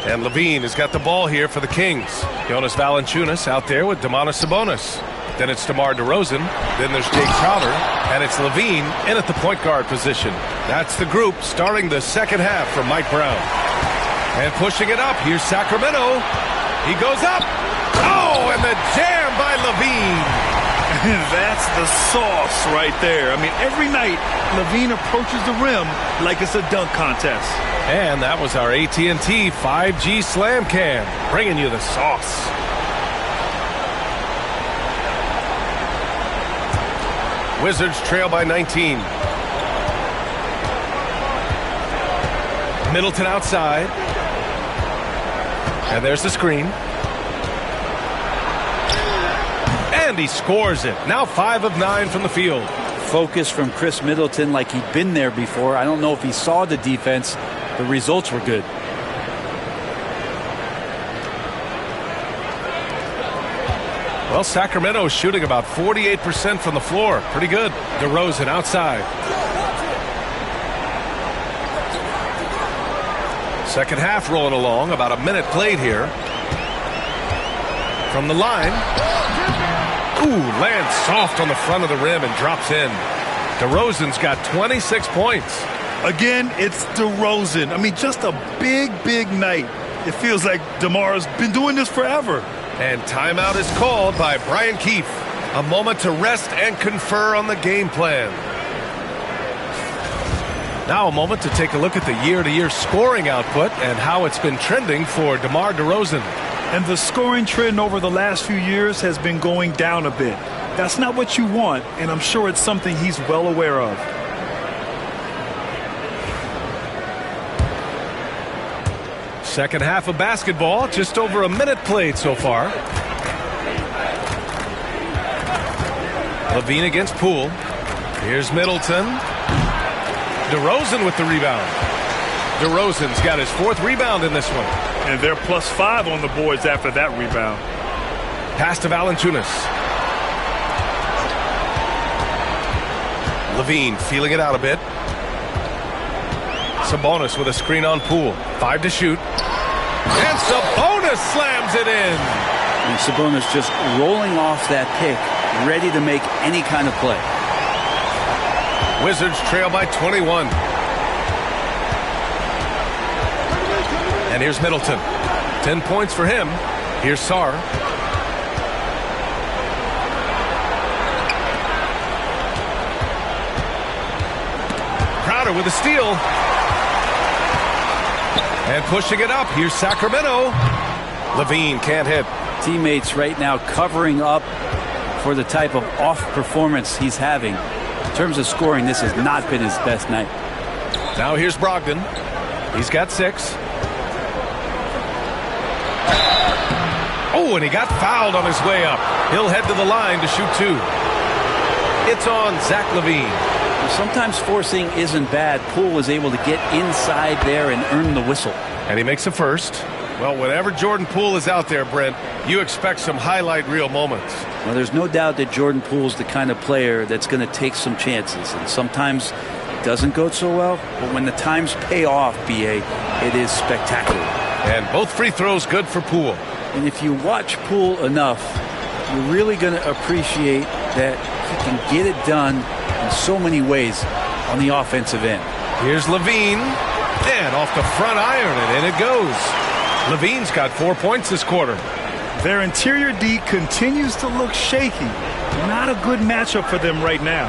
And Levine has got the ball here for the Kings. Jonas Valanciunas out there with Domantas Sabonis. Then it's DeMar DeRozan. Then there's Jake Crowder. And it's Levine in at the point guard position. That's the group starting the second half for Mike Brown. And pushing it up, here's Sacramento. He goes up. Oh, and the jam by Levine. That's the sauce right there. I mean, every night, Levine approaches the rim like it's a dunk contest. And that was our AT&T 5G Slam Cam, bringing you the sauce. Wizards trail by 19. Middleton outside. And there's the screen. And he scores it. Now 5 of 9 from the field. Focus from Chris Middleton like he'd been there before. I don't know if he saw the defense. The results were good. Well, Sacramento is shooting about 48% from the floor. Pretty good. DeRozan outside. Second half rolling along. About a minute played here. From the line. Ooh, lands soft on the front of the rim and drops in. DeRozan's got 26 points. Again, it's DeRozan. I mean, just a big, big night. It feels like DeMar's been doing this forever. And timeout is called by Brian Keefe. A moment to rest and confer on the game plan. Now a moment to take a look at the year-to-year scoring output and how it's been trending for DeMar DeRozan. And the scoring trend over the last few years has been going down a bit. That's not what you want, and I'm sure it's something he's well aware of. Second half of basketball, just over a minute played so far. Levine against Poole. Here's Middleton. DeRozan with the rebound. DeRozan's got his 4th rebound in this one. And they're +5 on the boards after that rebound. Pass to Valanciunas. Levine feeling it out a bit. Sabonis with a screen on Poole. 5 to shoot. And Sabonis slams it in. And Sabonis just rolling off that pick, ready to make any kind of play. Wizards trail by 21. And here's Middleton. 10 points for him. Here's Sarr. Crowder with a steal. And pushing it up. Here's Sacramento. Levine can't hit. Teammates right now covering up for the type of off performance he's having. In terms of scoring, this has not been his best night. Now here's Brogdon. He's got 6. Oh, and he got fouled on his way up. He'll head to the line to shoot 2. It's on Zach LaVine. Sometimes forcing isn't bad. Poole was able to get inside there and earn the whistle. And he makes a first. Well, whenever Jordan Poole is out there, Brent, you expect some highlight reel moments. Well, there's no doubt that Jordan Poole's the kind of player that's going to take some chances. And sometimes it doesn't go so well. But when the times pay off, B.A., it is spectacular. And both free throws good for Poole. And if you watch Poole enough, you're really going to appreciate that he can get it done in so many ways on the offensive end. Here's Levine. And off the front iron, and in it goes. Levine's got 4 points this quarter. Their interior D continues to look shaky. Not a good matchup for them right now.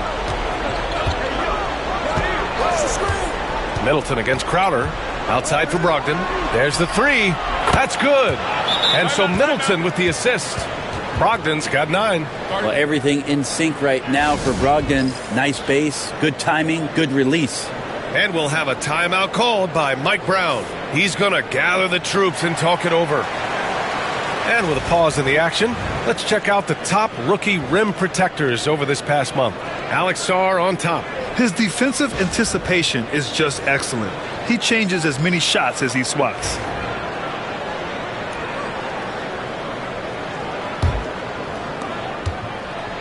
Middleton against Crowder. Outside for Brogdon. There's the 3. That's good. And so Middleton with the assist. Brogdon's got 9. Well, everything in sync right now for Brogdon. Nice base, good timing, good release. And we'll have a timeout called by Mike Brown. He's going to gather the troops and talk it over. And with a pause in the action, let's check out the top rookie rim protectors over this past month. Alex Sarr on top. His defensive anticipation is just excellent. He changes as many shots as he swats.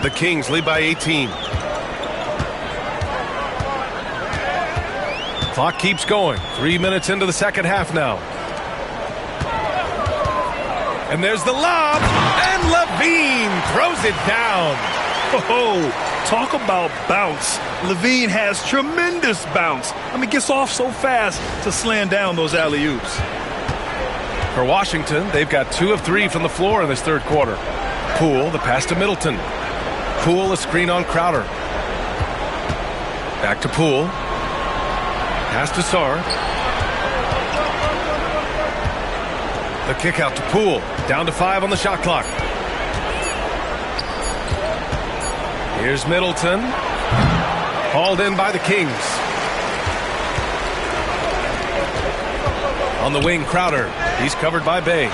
The Kings lead by 18. Clock keeps going. 3 minutes into the second half now. And there's the lob. And Levine throws it down. Oh, talk about bounce. Levine has tremendous bounce. Gets off so fast to slam down those alley-oops. For Washington, they've got 2 of 3 from the floor in this third quarter. Poole, the pass to Middleton. Poole, a screen on Crowder. Back to Poole. Pass to Sarr. The kick out to Poole. Down to 5 on the shot clock. Here's Middleton. Hauled in by the Kings. On the wing, Crowder. He's covered by Bay.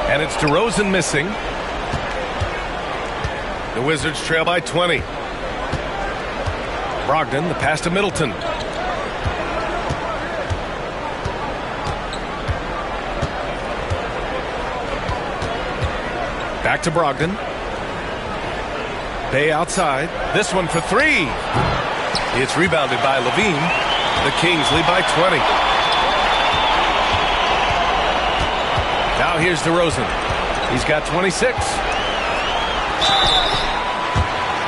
And it's DeRozan missing. The Wizards trail by 20. Brogdon, the pass to Middleton. Back to Brogdon. Bay outside. This one for 3. It's rebounded by Levine. The Kings lead by 20. Now here's DeRozan. He's got 26.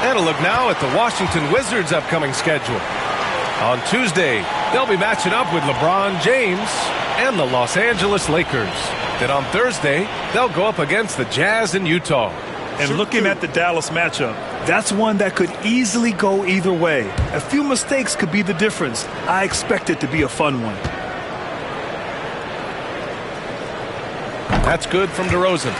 And a look now at the Washington Wizards' upcoming schedule. On Tuesday, they'll be matching up with LeBron James and the Los Angeles Lakers. Then on Thursday, they'll go up against the Jazz in Utah. And looking at the Dallas matchup, that's one that could easily go either way. A few mistakes could be the difference. I expect it to be a fun one. That's good from DeRozan.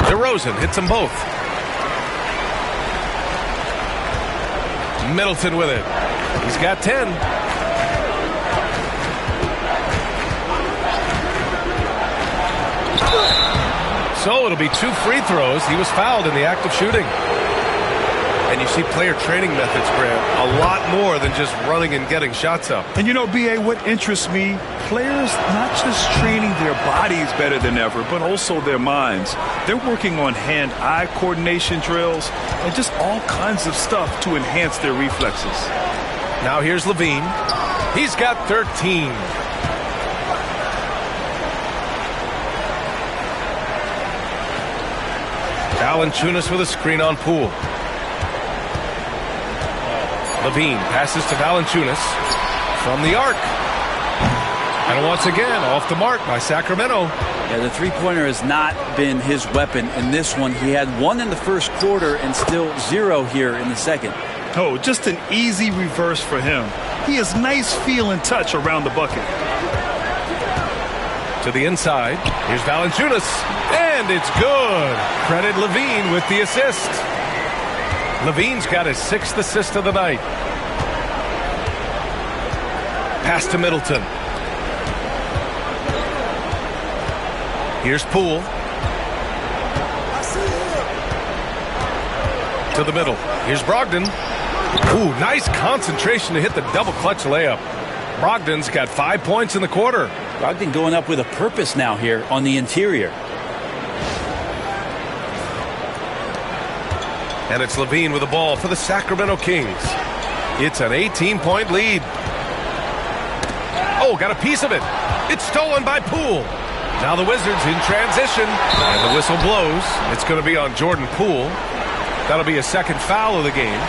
DeRozan hits them both. Middleton with it. He's got 10. So it'll be 2 free throws. He was fouled in the act of shooting. And you see player training methods, Grant, a lot more than just running and getting shots up. And B.A., what interests me, players not just training their bodies better than ever, but also their minds. They're working on hand-eye coordination drills and just all kinds of stuff to enhance their reflexes. Now here's Levine. He's got 13. Valanciunas with a screen on Poole. Levine passes to Valanciunas from the arc. And once again, off the mark by Sacramento. Yeah, the three-pointer has not been his weapon in this one. He had 1 in the first quarter and still 0 here in the second. Oh, just an easy reverse for him. He has nice feel and touch around the bucket. To the inside. Here's Valanciunas. And it's good. Credit Levine with the assist. Levine's got his 6th assist of the night. Pass to Middleton. Here's Poole. To the middle. Here's Brogdon. Ooh, nice concentration to hit the double clutch layup. Brogdon's got 5 points in the quarter. Brogdon going up with a purpose now here on the interior. And it's Levine with the ball for the Sacramento Kings. It's an 18-point lead. Oh, got a piece of it. It's stolen by Poole. Now the Wizards in transition. And the whistle blows. It's going to be on Jordan Poole. That'll be a second foul of the game.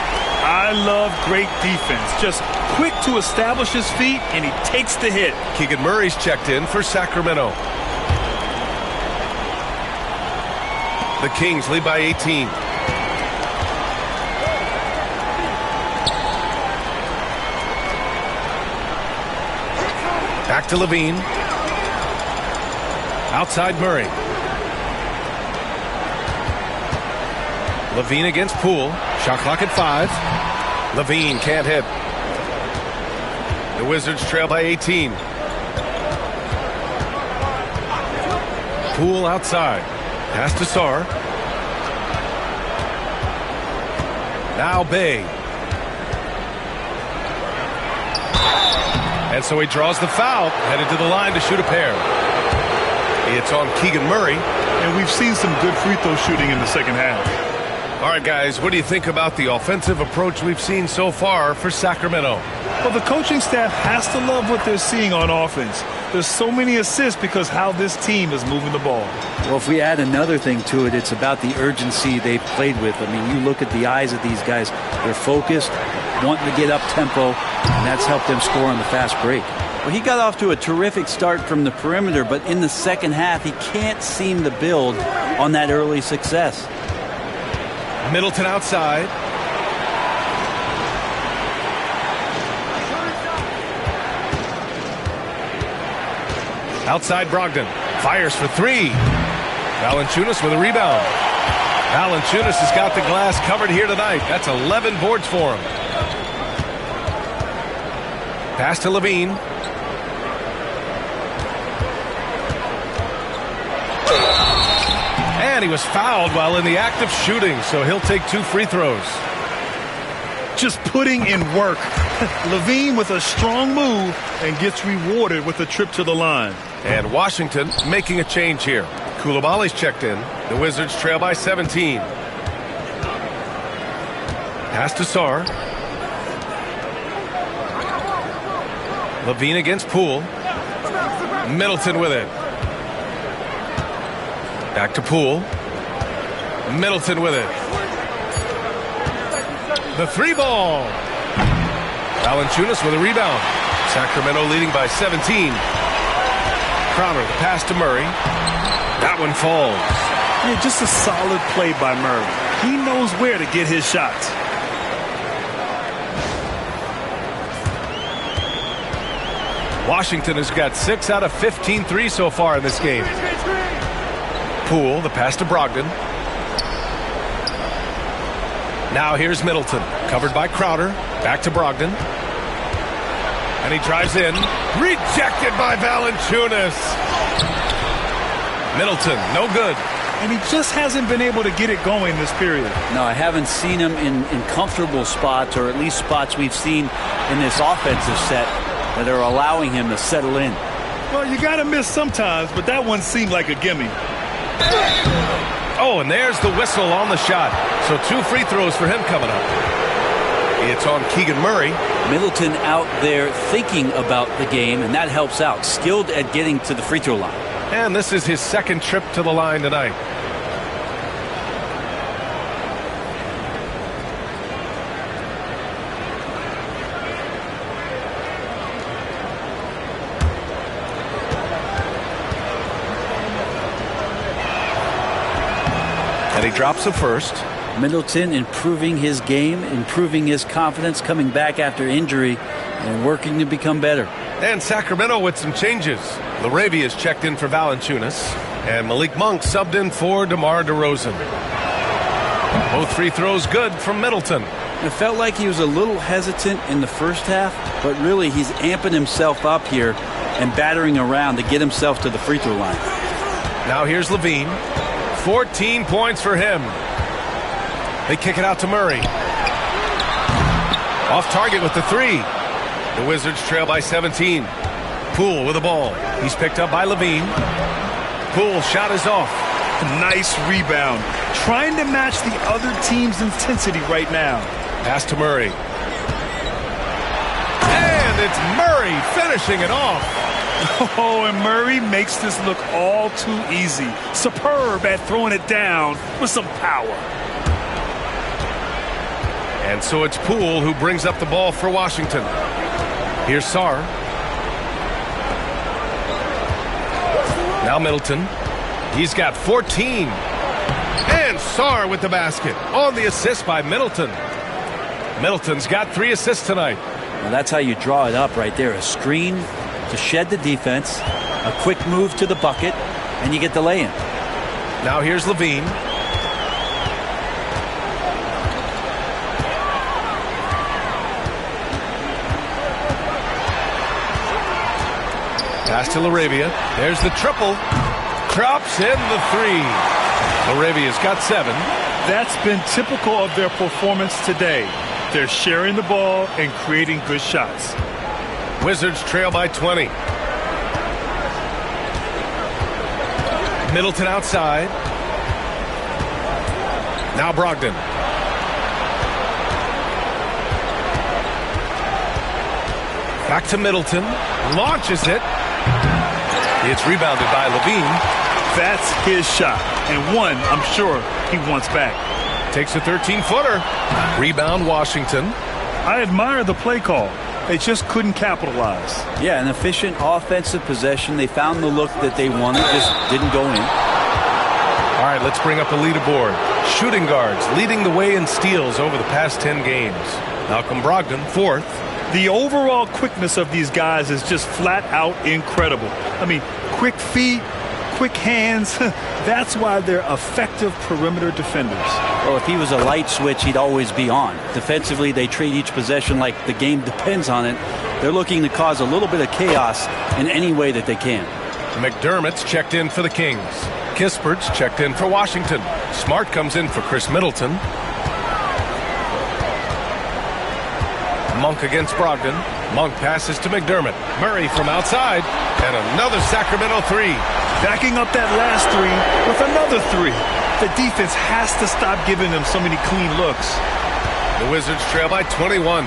I love great defense. Just quick to establish his feet, and he takes the hit. Keegan Murray's checked in for Sacramento. The Kings lead by 18. Back to Levine. Outside Murray. Levine against Poole. Shot clock at 5. Levine can't hit. The Wizards trail by 18. Poole outside. Pass to Sarr. Now Bay. And so he draws the foul, headed to the line to shoot a pair. It's on Keegan Murray. And we've seen some good free throw shooting in the second half. All right, guys, what do you think about the offensive approach we've seen so far for Sacramento? Well, the coaching staff has to love what they're seeing on offense. There's so many assists because how this team is moving the ball. Well, if we add another thing to it, it's about the urgency they've played with. I mean, you look at the eyes of these guys. They're focused, wanting to get up tempo, and that's helped them score on the fast break. Well, he got off to a terrific start from the perimeter, but in the second half, he can't seem to build on that early success. Middleton outside. Outside Brogdon. Fires for three. Valanciunas with a rebound. Valanciunas has got the glass covered here tonight. That's 11 boards for him. Pass to Levine. And he was fouled while in the act of shooting, so he'll take 2 free throws. Just putting in work. Levine with a strong move and gets rewarded with a trip to the line. And Washington making a change here. Koulibaly's checked in. The Wizards trail by 17. Pass to Sarr. Levine against Poole. Middleton with it. Back to Poole. Middleton with it. The 3-ball. Valanciunas with a rebound. Sacramento leading by 17. Crowder, the pass to Murray. That one falls. Yeah, just a solid play by Murray. He knows where to get his shots. Washington has got 6 out of 15 threes so far in this game. Poole, the pass to Brogdon. Now here's Middleton, covered by Crowder. Back to Brogdon. And he drives in. Rejected by Valanciunas. Middleton, no good. And he just hasn't been able to get it going this period. No, I haven't seen him in comfortable spots, or at least spots we've seen in this offensive set that are allowing him to settle in. Well, you got to miss sometimes, but that one seemed like a gimme. Oh, and there's the whistle on the shot. So 2 free throws for him coming up. It's on Keegan Murray. Middleton out there thinking about the game, and that helps out. Skilled at getting to the free throw line. And this is his second trip to the line tonight. And he drops the first. Middleton improving his game, improving his confidence, coming back after injury, and working to become better. And Sacramento with some changes. LaRavia is checked in for Valanciunas, and Malik Monk subbed in for DeMar DeRozan. Both free throws good from Middleton. It felt like he was a little hesitant in the first half, but really he's amping himself up here and battering around to get himself to the free throw line. Now here's Levine. 14 points for him. They kick it out to Murray. Off target with the 3. The Wizards trail by 17. Poole with the ball. He's picked up by Levine. Poole shot is off. Nice rebound. Trying to match the other team's intensity right now. Pass to Murray. And it's Murray finishing it off. Oh, and Murray makes this look all too easy. Superb at throwing it down with some power. And so it's Poole who brings up the ball for Washington. Here's Sarr. Now Middleton. He's got 14. And Sarr with the basket. On the assist by Middleton. Middleton's got 3 assists tonight. Well, that's how you draw it up right there. A screen to shed the defense, a quick move to the bucket, and you get the lay-in. Now here's Levine. Pass to LaRavia. There's the triple. Drops in the 3. LaRavia's got 7. That's been typical of their performance today. They're sharing the ball and creating good shots. Wizards trail by 20. Middleton outside. Now Brogdon. Back to Middleton. Launches it. It's rebounded by Levine. That's his shot, and one I'm sure he wants back. Takes a 13-footer. Rebound Washington. I admire the play call. They just couldn't capitalize. Yeah, an efficient offensive possession. They found the look that they wanted, just didn't go in. All right, let's bring up the leaderboard. Shooting guards leading the way in steals over the past 10 games. Malcolm Brogdon, 4th. The overall quickness of these guys is just flat out incredible. I mean, quick feet, quick hands. That's why they're effective perimeter defenders. Well, if he was a light switch, he'd always be on. Defensively, they treat each possession like the game depends on it. They're looking to cause a little bit of chaos in any way that they can. McDermott's checked in for the Kings. Kispert's checked in for Washington. Smart comes in for Chris Middleton. Monk against Brogdon. Monk passes to McDermott. Murray from outside. And another Sacramento three. Backing up that last three with another three. The defense has to stop giving them so many clean looks. The Wizards trail by 21.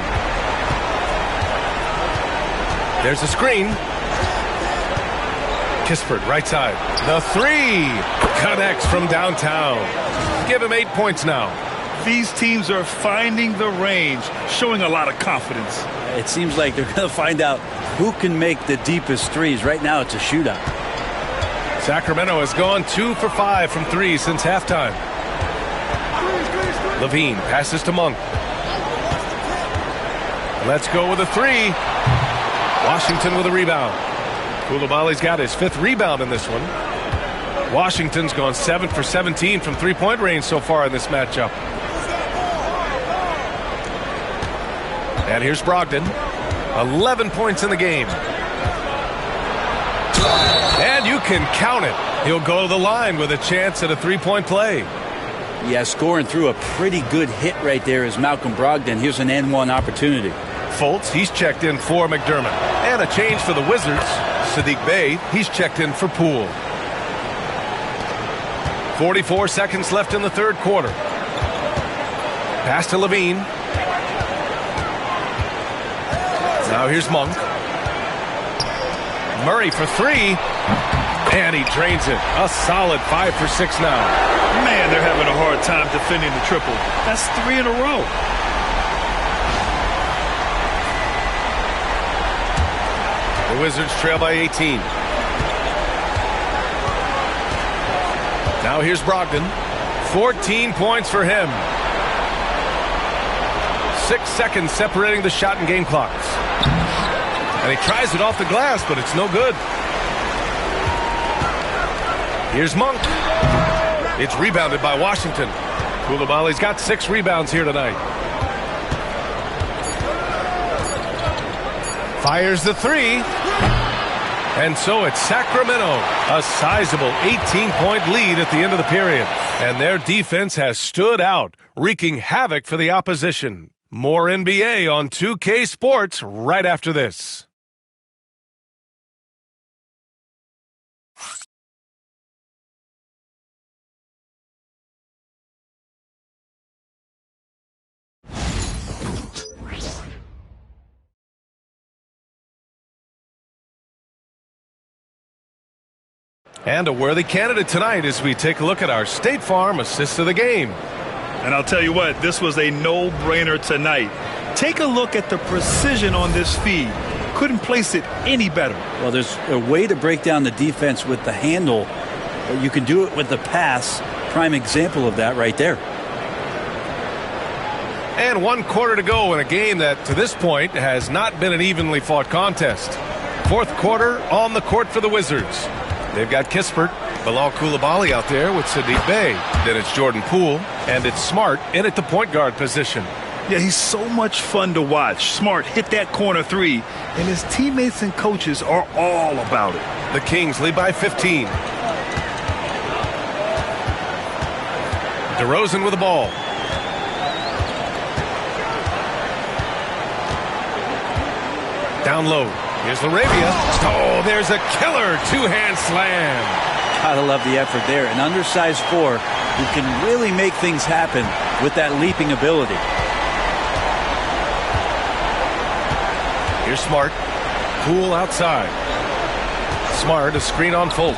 There's a screen. Kispert, right side. The three connects from downtown. Give him 8 points now. These teams are finding the range, showing a lot of confidence. It seems like they're going to find out who can make the deepest threes. Right now, it's a shootout. Sacramento has gone 2 for 5 from 3 since halftime. Levine passes to Monk. Let's go with a three. Washington with a rebound. Koulibaly's got his 5th rebound in this one. Washington's gone 7 for 17 from three-point range so far in this matchup. And here's Brogdon. 11 points in the game. And you can count it. He'll go to the line with a chance at a three-point play. Yeah, scoring through a pretty good hit right there is Malcolm Brogdon. Here's an N1 opportunity. Fultz, he's checked in for McDermott. And a change for the Wizards. Sadiq Bey, he's checked in for Poole. 44 seconds left in the third quarter. Pass to Levine. Now here's Monk. Murray for three. And he drains it. A solid 5 for 6 now. Man, they're having a hard time defending the triple. That's 3 in a row. The Wizards trail by 18. Now here's Brogdon. 14 points for him. 6 seconds separating the shot and game clocks. And he tries it off the glass, but it's no good. Here's Monk. It's rebounded by Washington. Koulibaly's got 6 rebounds here tonight. Fires the three. And so it's Sacramento, a sizable 18-point lead at the end of the period. And their defense has stood out, wreaking havoc for the opposition. More NBA on 2K Sports right after this. And a worthy candidate tonight as we take a look at our State Farm assist of the game. And I'll tell you what, this was a no-brainer tonight. Take a look at the precision on this feed. Couldn't place it any better. Well, there's a way to break down the defense with the handle, but you can do it with the pass. Prime example of that right there. And 1 quarter to go in a game that, to this point, has not been an evenly fought contest. 4th quarter on the court for the Wizards. They've got Kispert, Bilal Koulibaly out there with Sadiq Bey. Then it's Jordan Poole, and it's Smart in at the point guard position. Yeah, he's so much fun to watch. Smart hit that corner three, and his teammates and coaches are all about it. The Kings lead by 15. DeRozan with the ball. Down low. Here's Laravia. Oh, there's a killer two-hand slam. Gotta love the effort there. An undersized four who can really make things happen with that leaping ability. Here's Smart. Poole outside. Smart, a screen on Fultz.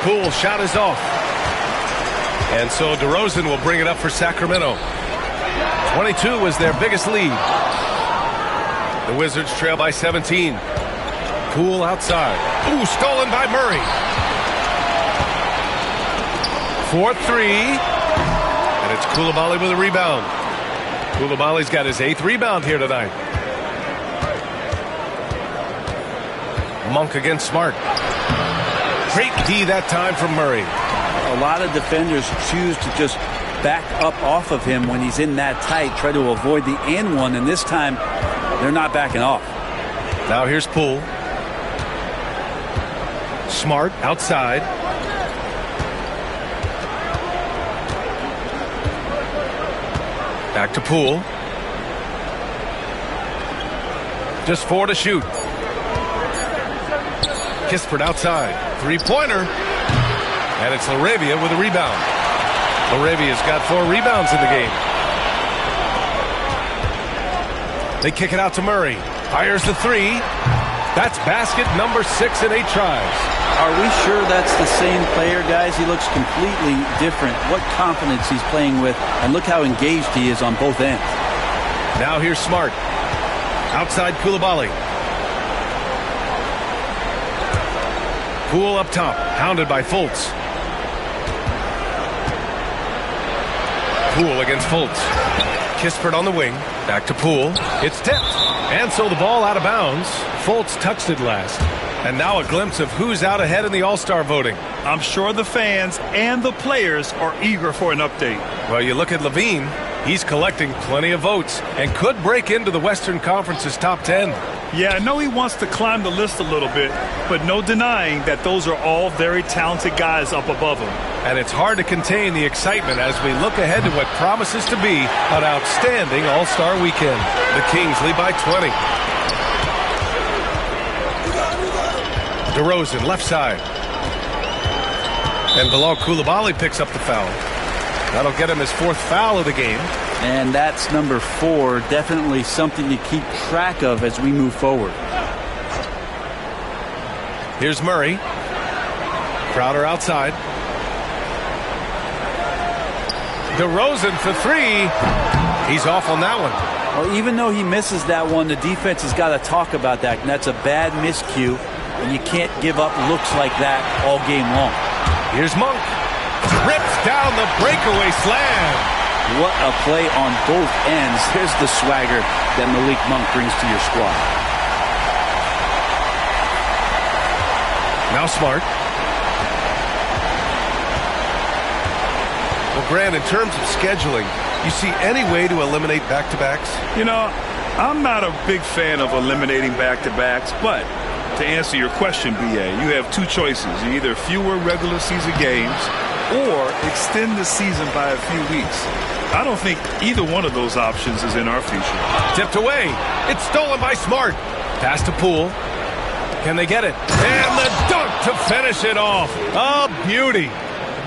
Poole shot is off. And so DeRozan will bring it up for Sacramento. 22 was their biggest lead. The Wizards trail by 17. Poole outside. Ooh, stolen by Murray. 4-3. And it's Coulibaly with a rebound. Coulibaly's got his 8th rebound here tonight. Monk against Smart. Great D that time from Murray. A lot of defenders choose to just back up off of him when he's in that tight, try to avoid the and one, and this time they're not backing off. Now here's Poole. Smart outside. Back to Poole. Just 4 to shoot. Kispert outside. Three-pointer. And it's Laravia with a rebound. Laravia's got 4 rebounds in the game. They kick it out to Murray. Fires the 3. That's basket number 6 in 8 tries. Are we sure that's the same player, guys? He looks completely different. What confidence he's playing with, and look how engaged he is on both ends. Now here's Smart. Outside Coulibaly. Poole up top, hounded by Fultz. Poole against Fultz. Kispert on the wing. Back to Poole. It's tipped. And so the ball out of bounds. Fultz touched it last. And now a glimpse of who's out ahead in the All-Star voting. I'm sure the fans and the players are eager for an update. Well, you look at Levine. He's collecting plenty of votes and could break into the Western Conference's top 10. Yeah, I know he wants to climb the list a little bit, but no denying that those are all very talented guys up above him. And it's hard to contain the excitement as we look ahead to what promises to be an outstanding All-Star weekend. The Kings lead by 20. DeRozan, left side. And Bilal Coulibaly picks up the foul. That'll get him his 4th foul of the game. And that's number 4. Definitely something to keep track of as we move forward. Here's Murray. Crowder outside. DeRozan for 3. He's off on that one. Well, even though he misses that one, the defense has got to talk about that. And that's a bad miscue. And you can't give up looks like that all game long. Here's Monk. Rips down the breakaway slam. What a play on both ends. There's the swagger that Malik Monk brings to your squad. Now Smart. Well, Grant, in terms of scheduling, you see any way to eliminate back-to-backs? You know, I'm not a big fan of eliminating back-to-backs, but to answer your question, BA, you have 2 choices. Either fewer regular season games or extend the season by a few weeks. I don't think either one of those options is in our future. Tipped away. It's stolen by Smart. Pass to Poole. Can they get it? And the dunk to finish it off. A beauty.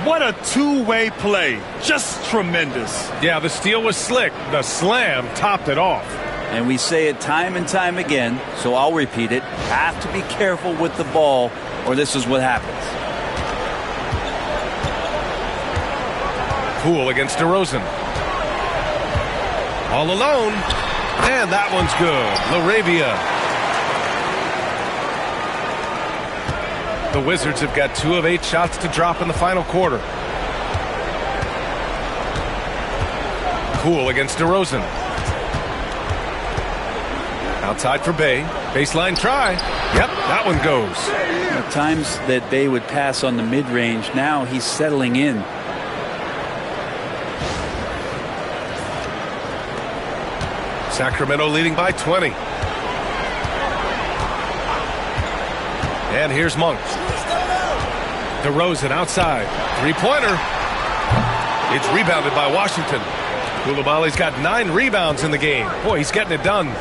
What a two-way play. Just tremendous. Yeah, the steal was slick. The slam topped it off. And we say it time and time again, so I'll repeat it. Have to be careful with the ball, or this is what happens. Poole against DeRozan. All alone. And that one's good. Laravia. The Wizards have got 2 of 8 shots to drop in the final quarter. Poole against DeRozan. Outside for Bay. Baseline try. Yep, that one goes. At times that Bay would pass on the mid-range. Now he's settling in. Sacramento leading by 20. And here's Monk. DeRozan outside. Three-pointer. It's rebounded by Washington. Coulibaly's got 9 rebounds in the game. Boy, he's getting it done.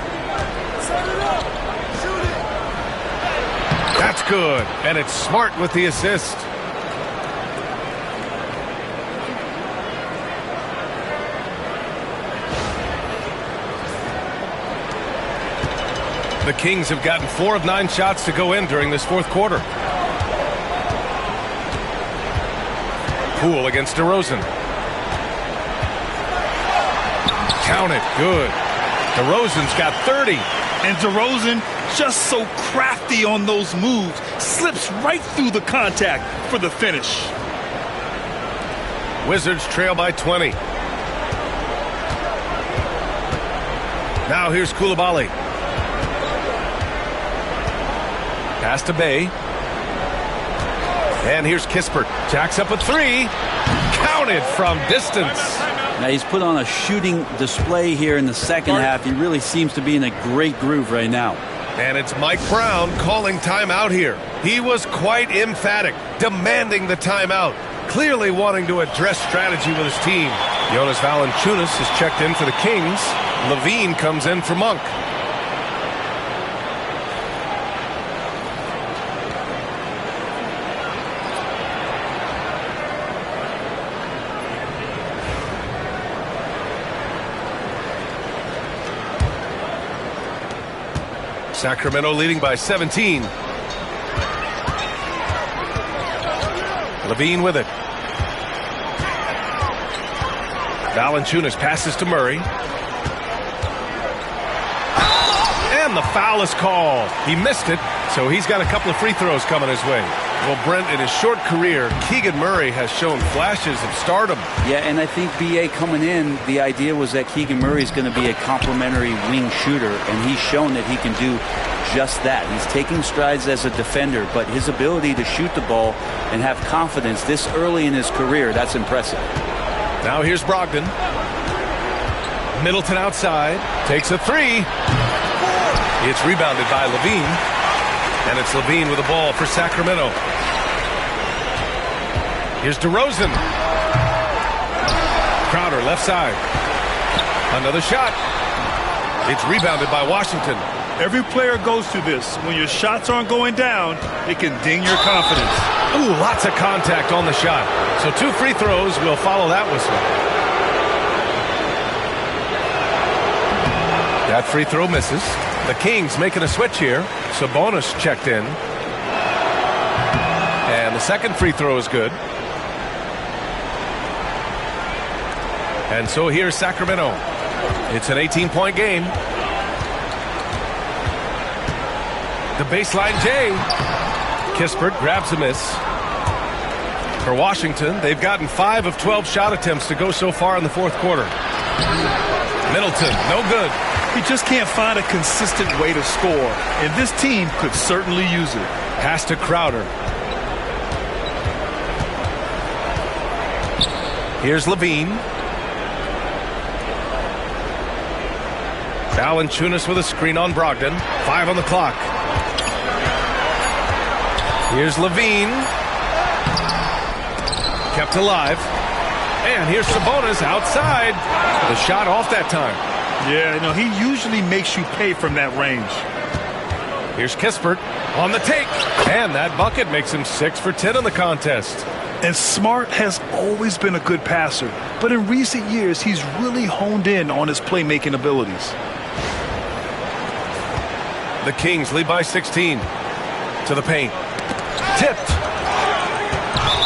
That's good, and it's Smart with the assist. The Kings have gotten 4 of 9 shots to go in during this fourth quarter. Poole against DeRozan. Count it. Good. DeRozan's got 30. And DeRozan, just so crafty on those moves, slips right through the contact for the finish. Wizards trail by 20. Now here's Coulibaly. Pass to Bay. And here's Kispert. Jacks up a 3. Counted from distance. Now he's put on a shooting display here in the second half. He really seems to be in a great groove right now. And it's Mike Brown calling timeout here. He was quite emphatic, demanding the timeout, clearly wanting to address strategy with his team. Jonas Valanciunas is checked in for the Kings. Levine comes in for Monk. Sacramento leading by 17. Levine with it. Valanciunas passes to Murray. And the foul is called. He missed it, so he's got a couple of free throws coming his way. Well, Brent, in his short career, Keegan Murray has shown flashes of stardom. Yeah, and I think B.A. coming in, the idea was that Keegan Murray is going to be a complimentary wing shooter, and he's shown that he can do just that. He's taking strides as a defender, but his ability to shoot the ball and have confidence this early in his career, that's impressive. Now here's Brogdon. Middleton outside, takes a 3. It's rebounded by Levine. And it's Levine with the ball for Sacramento. Here's DeRozan. Crowder left side. Another shot. It's rebounded by Washington. Every player goes through this. When your shots aren't going down, it can ding your confidence. Ooh, lots of contact on the shot. So 2 free throws will follow that whistle. That free throw misses. The Kings making a switch here. Sabonis checked in. And the second free throw is good. And so here's Sacramento. It's an 18-point game. The baseline J. Kispert grabs a miss. For Washington, they've gotten 5 of 12 shot attempts to go so far in the fourth quarter. Middleton, no good. He just can't find a consistent way to score, and this team could certainly use it. Pass to Crowder. Here's Levine. Valanciunas with a screen on Brogdon. 5 on the clock. Here's Levine. Kept alive. And here's Sabonis outside. The shot off that time. Yeah, he usually makes you pay from that range. Here's Kispert on the take. And that bucket makes him 6 for 10 in the contest. And Smart has always been a good passer, but in recent years, he's really honed in on his playmaking abilities. The Kings lead by 16. To the paint. Tipped.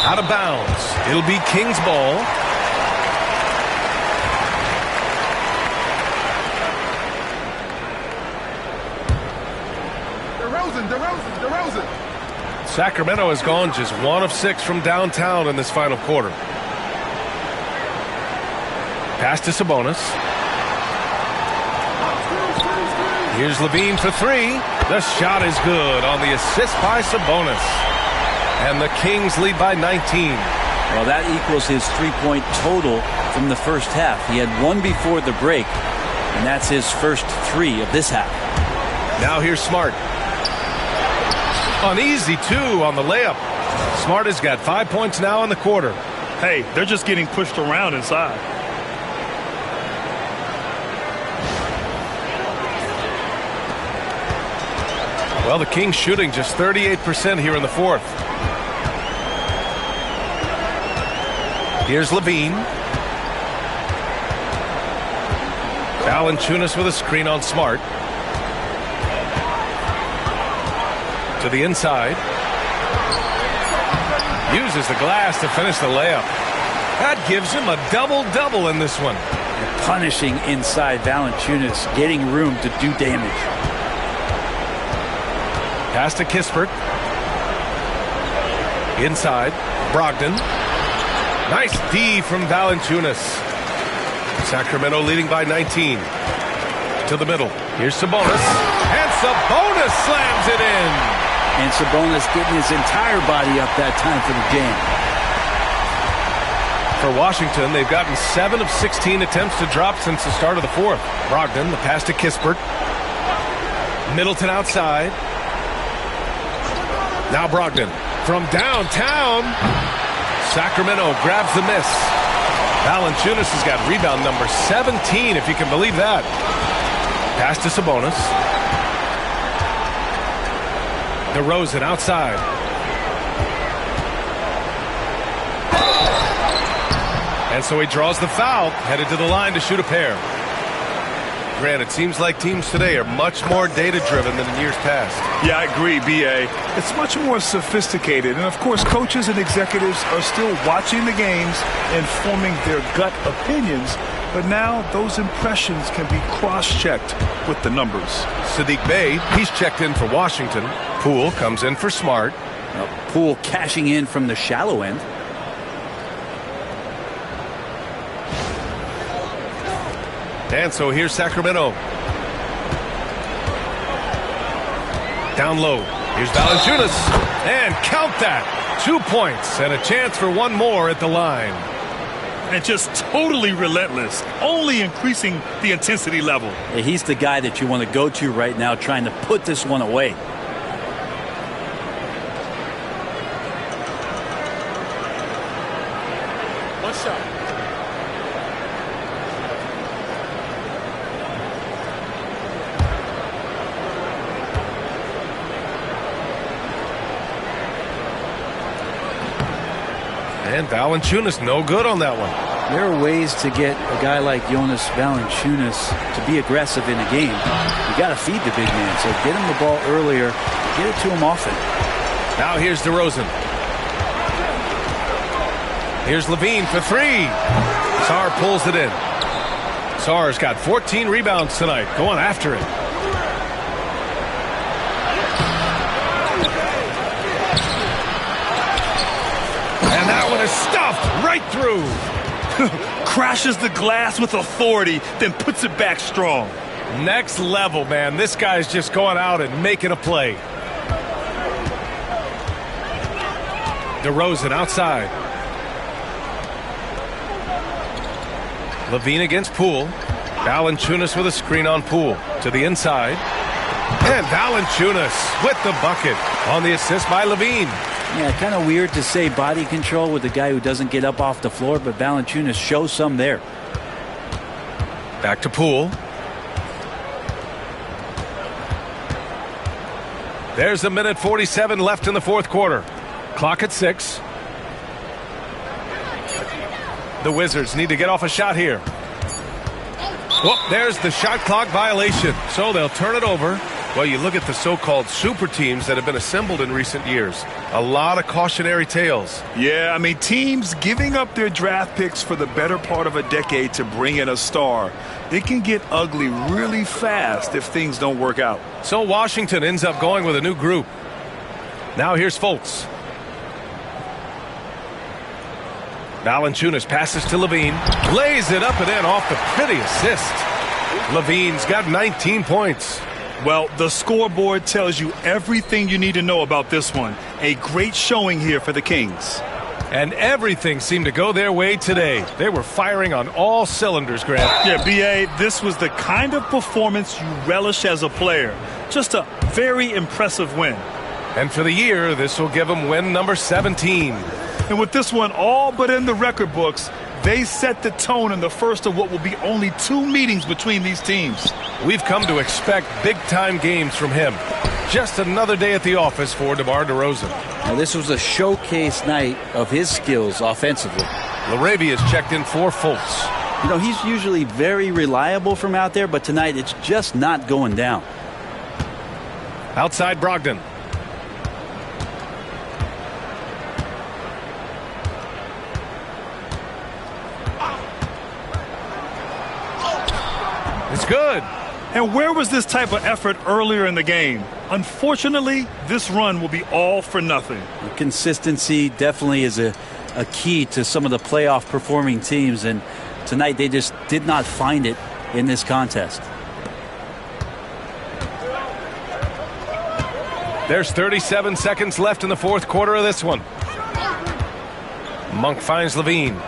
Out of bounds. It'll be Kings ball. DeRozan. Sacramento has gone just 1 of 6 from downtown in this final quarter. Pass to Sabonis. Here's Levine for 3. The shot is good on the assist by Sabonis. And the Kings lead by 19. Well, that equals his 3-point total from the first half. He had 1 before the break, and that's his first 3 of this half. Now here's Smart. An easy 2 on the layup. Smart has got 5 points now in the quarter. Hey, they're just getting pushed around inside. Well, the Kings shooting just 38% here in the fourth. Here's Levine. Valanciunas with a screen on Smart. To the inside. Uses the glass to finish the layup. That gives him a double-double in this one. And punishing inside Valanciunas, getting room to do damage. Pass to Kispert. Inside. Brogdon. Nice D from Valanciunas. Sacramento leading by 19. To the middle. Here's Sabonis. And Sabonis slams it in. And Sabonis getting his entire body up that time for the jam. For Washington, they've gotten 7 of 16 attempts to drop since the start of the fourth. Brogdon, the pass to Kispert. Middleton outside. Now Brogdon from downtown. Sacramento grabs the miss. Valanciunas has got rebound number 17, if you can believe that. Pass to Sabonis. DeRozan outside. And so he draws the foul, headed to the line to shoot a pair. Grant, it seems like teams today are much more data-driven than in years past. Yeah, I agree, B.A. It's much more sophisticated. And, of course, coaches and executives are still watching the games and forming their gut opinions. But now those impressions can be cross-checked with the numbers. Sadiq Bey, he's checked in for Washington. Poole comes in for Smart. Poole cashing in from the shallow end. And so here's Sacramento. Down low. Here's Valanciunas. And count that. 2 points and a chance for one more at the line. And just totally relentless, only increasing the intensity level. He's the guy that you want to go to right now, trying to put this one away. One shot. And Valanciunas no good on that one. There are ways to get a guy like Jonas Valanciunas to be aggressive in a game. You got to feed the big man, so get him the ball earlier, get it to him often. Now here's DeRozan. Here's Levine for three. Sarr pulls it in. Sarr's got 14 rebounds tonight, going after it. And that one is stuffed right through. Crashes the glass with authority, then puts it back strong. Next level, man. This guy's just going out and making a play. DeRozan outside. Levine against Poole. Valanciunas with a screen on Poole. To the inside. And Valanciunas with the bucket on the assist by Levine. Yeah, kind of weird to say body control with a guy who doesn't get up off the floor, but Valanciunas shows some there. Back to Poole. There's 1:47 left in the fourth quarter. Clock at 6. The Wizards need to get off a shot here. Well, there's the shot clock violation, so they'll turn it over. Well, you look at the so-called super teams that have been assembled in recent years. A lot of cautionary tales. Yeah, I mean, teams giving up their draft picks for the better part of a decade to bring in a star. It can get ugly really fast if things don't work out. So Washington ends up going with a new group. Now here's Fultz. Valanciunas passes to Levine. Lays it up and in off the pretty assist. Levine's got 19 points. Well, the scoreboard tells you everything you need to know about this one. A great showing here for the Kings. And everything seemed to go their way today. They were firing on all cylinders, Grant. Yeah, B.A., this was the kind of performance you relish as a player. Just a very impressive win. And for the year, this will give them win number 17. And with this one all but in the record books, they set the tone in the first of what will be only 2 meetings between these teams. We've come to expect big-time games from him. Just another day at the office for DeMar DeRozan. Now, this was a showcase night of his skills offensively. LaRavia's checked in for Fultz. You know, he's usually very reliable from out there, but tonight it's just not going down. Outside Brogdon. It's good. And where was this type of effort earlier in the game? Unfortunately, this run will be all for nothing. Consistency definitely is a key to some of the playoff performing teams, and tonight they just did not find it in this contest. There's 37 seconds left in the fourth quarter of this one. Monk finds Levine.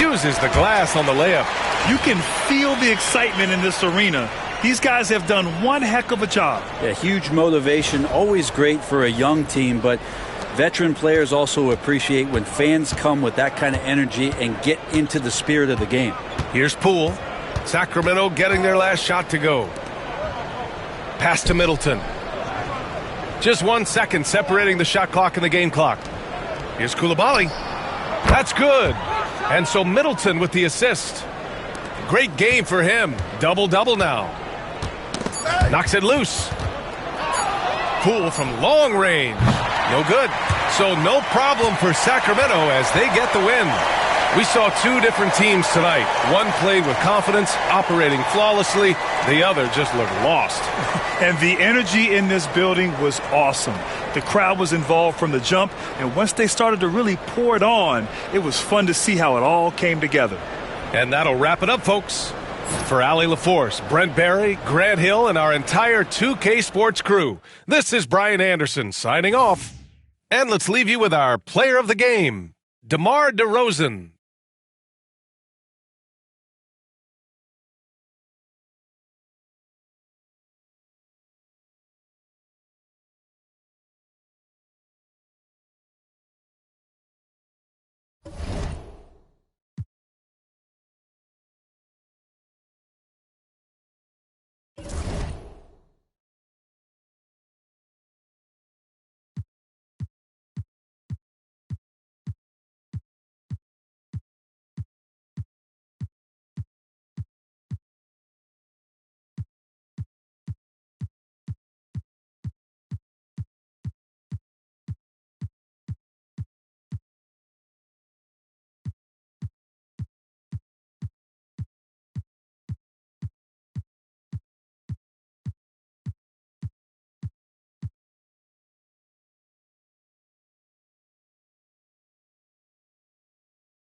Uses the glass on the layup. You can feel the excitement in this arena. These guys have done one heck of a job. Yeah, huge motivation, always great for a young team, but veteran players also appreciate when fans come with that kind of energy and get into the spirit of the game. Here's Poole. Sacramento getting their last shot to go. Pass to Middleton. Just 1 second separating the shot clock and the game clock. Here's Coulibaly. That's good. And so Middleton with the assist. Great game for him. Double-double now. Knocks it loose. Poole from long range. No good. So no problem for Sacramento as they get the win. We saw two different teams tonight. One played with confidence, operating flawlessly. The other just looked lost. And the energy in this building was awesome. The crowd was involved from the jump, and once they started to really pour it on, it was fun to see how it all came together. And that'll wrap it up, folks. For Allie LaForce, Brent Barry, Grant Hill, and our entire 2K Sports crew, this is Brian Anderson signing off. And let's leave you with our player of the game, DeMar DeRozan.